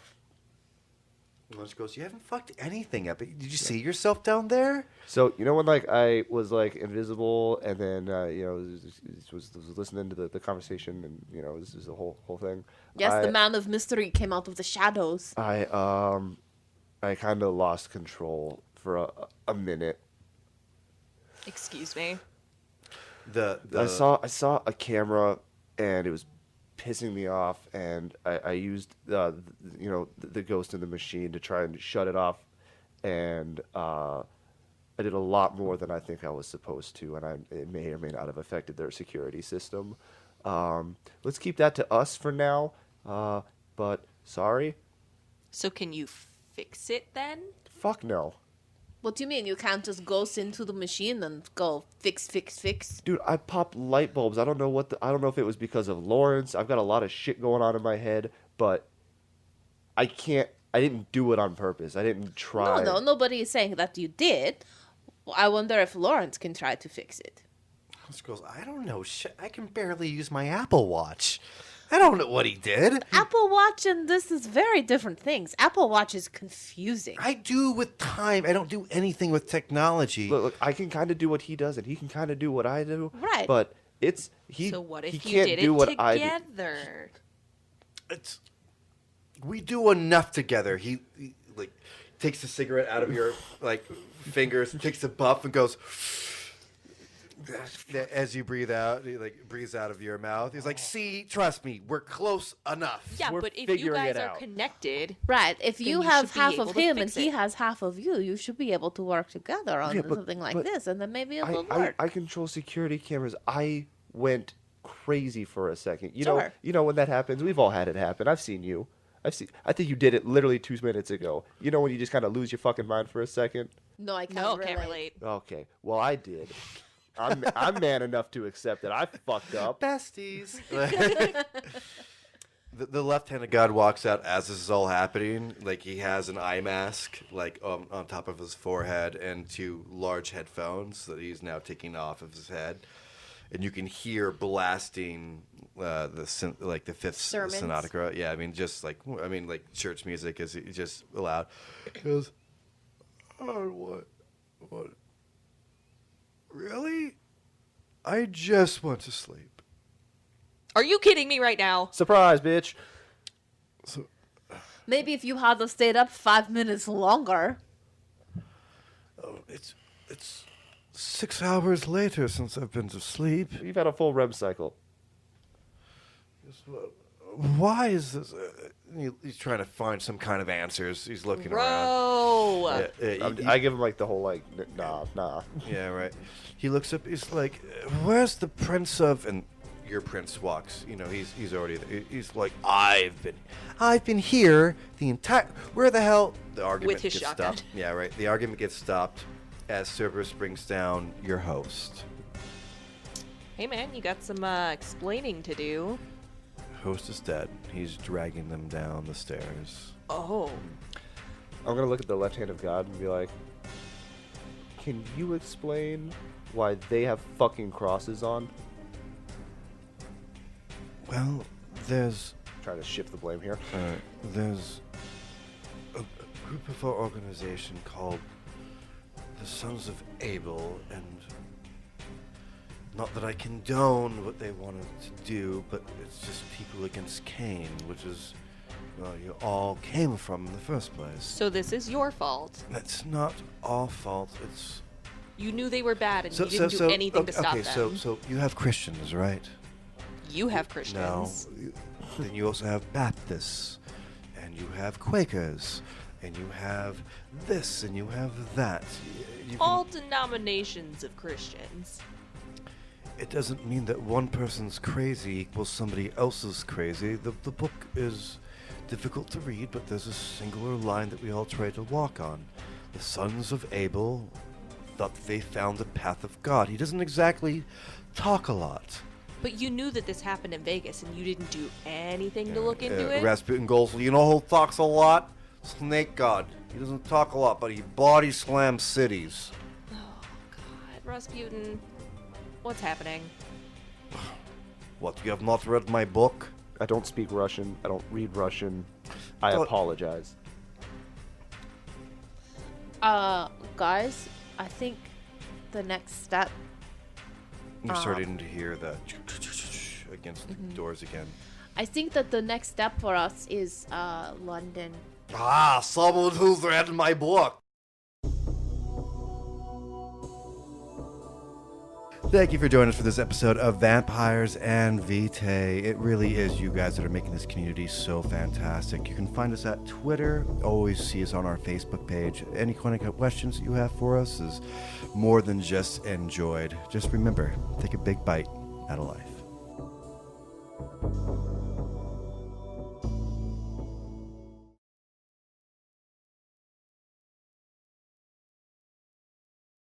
And she goes, "You haven't fucked anything up. Did you see yourself down there?" So you know when like I was like invisible and then was listening to the conversation and this is the whole thing. Yes, the man of mystery came out of the shadows. I kind of lost control for a minute. Excuse me. I saw a camera and it was pissing me off, and I used the ghost in the machine to try and shut it off, and I did a lot more than I think I was supposed to, and it may or may not have affected their security system. Let's keep that to us for now. But sorry, So can you fix it then? fuck no. What do you mean? You can't just go into the machine and go fix? Dude, I popped light bulbs. I don't know if it was because of Lawrence. I've got a lot of shit going on in my head, but I didn't do it on purpose. I didn't try. No, nobody is saying that you did. I wonder if Lawrence can try to fix it. She goes, "I don't know. Shit, I can barely use my Apple Watch. I don't know what he did. Apple Watch and this is very different things. Apple Watch is confusing. I do with time. I don't do anything with technology." Look, I can kind of do what he does, and he can kind of do what I do. Right. But So what if he you can't did do it what I do. together? We do enough together. He like takes the cigarette out of your fingers, takes a puff, and goes. As you breathe out, he breathes out of your mouth. He's like, "See, trust me, we're close enough." Yeah, We're but if you figuring guys it are out. connected, Right. If Then you you have should be half able of to him and fix he it. has half of you, you should be able to work together on Yeah, but- something like but this, and then maybe it will I work. control security cameras. I went crazy for a second. Sure. You know when that happens. We've all had it happen. I've seen you. I think you did it literally 2 minutes ago. You know when you just kind of lose your fucking mind for a second. No, I can't no, relate. can't relate. Okay, well I did. I'm man enough to accept that I fucked up. Besties. The left-handed god walks out as this is all happening. Like he has an eye mask, on top of his forehead, and 2 large headphones that he's now taking off of his head. And you can hear blasting the fifth Sermons. sonata. Yeah, I mean church music is just loud. He goes, "Oh, what? Really? I just went to sleep." Are you kidding me right now? Surprise, bitch. So, Maybe if you had stayed up 5 minutes longer. it's 6 hours later since I've been to sleep. You've had a full REM cycle. Why is this? He's trying to find some kind of answers. He's looking Bro. around. I give him like the whole like, nah. Yeah, right. He looks up. He's like, "Where's the prince of?" And your prince walks. You know, he's already there. He's like, "I've been here the entire. Where the hell?" The argument With his gets shotgun. stopped. Yeah, right. The argument gets stopped as Cerberus brings down your host. Hey, man, you got some explaining to do. Host is dead. He's dragging them down the stairs. Oh. I'm gonna look at the left hand of God and be like, can you explain why they have fucking crosses on? Well, there's Trying to shift the blame here. there's a group of our organization called the Sons of Abel, and not that I condone what they wanted to do, but it's just people against Cain, which is where you all came from in the first place. So this is your fault. That's not our fault. It's You knew they were bad, and you didn't do anything to stop okay, them. so you have Christians, right? You have No. Christians. Then you also have Baptists, and you have Quakers, and you have this, and you have that. You can- All denominations of Christians. It doesn't mean that one person's crazy equals somebody else's crazy. The book is difficult to read, but there's a singular line that we all try to walk on. The sons of Abel thought that they found the path of God. He doesn't exactly talk a lot. But you knew that this happened in Vegas, and you didn't do anything to look into it? Rasputin goes, you know who talks a lot? Snake God. He doesn't talk a lot, but he body slams cities. Oh, God. Rasputin, what's happening? What, you have not read my book? I don't speak Russian. I don't read Russian. I Don't- apologize. Guys, I think the next step. You're starting to hear the against the doors again. I think that the next step for us is London. Ah, someone who's read my book. Thank you for joining us for this episode of Vampires and Vitae. It really is you guys that are making this community so fantastic. You can find us at Twitter. Always see us on our Facebook page. Any kind of questions that you have for us is more than just enjoyed. Just remember, take a big bite out of life.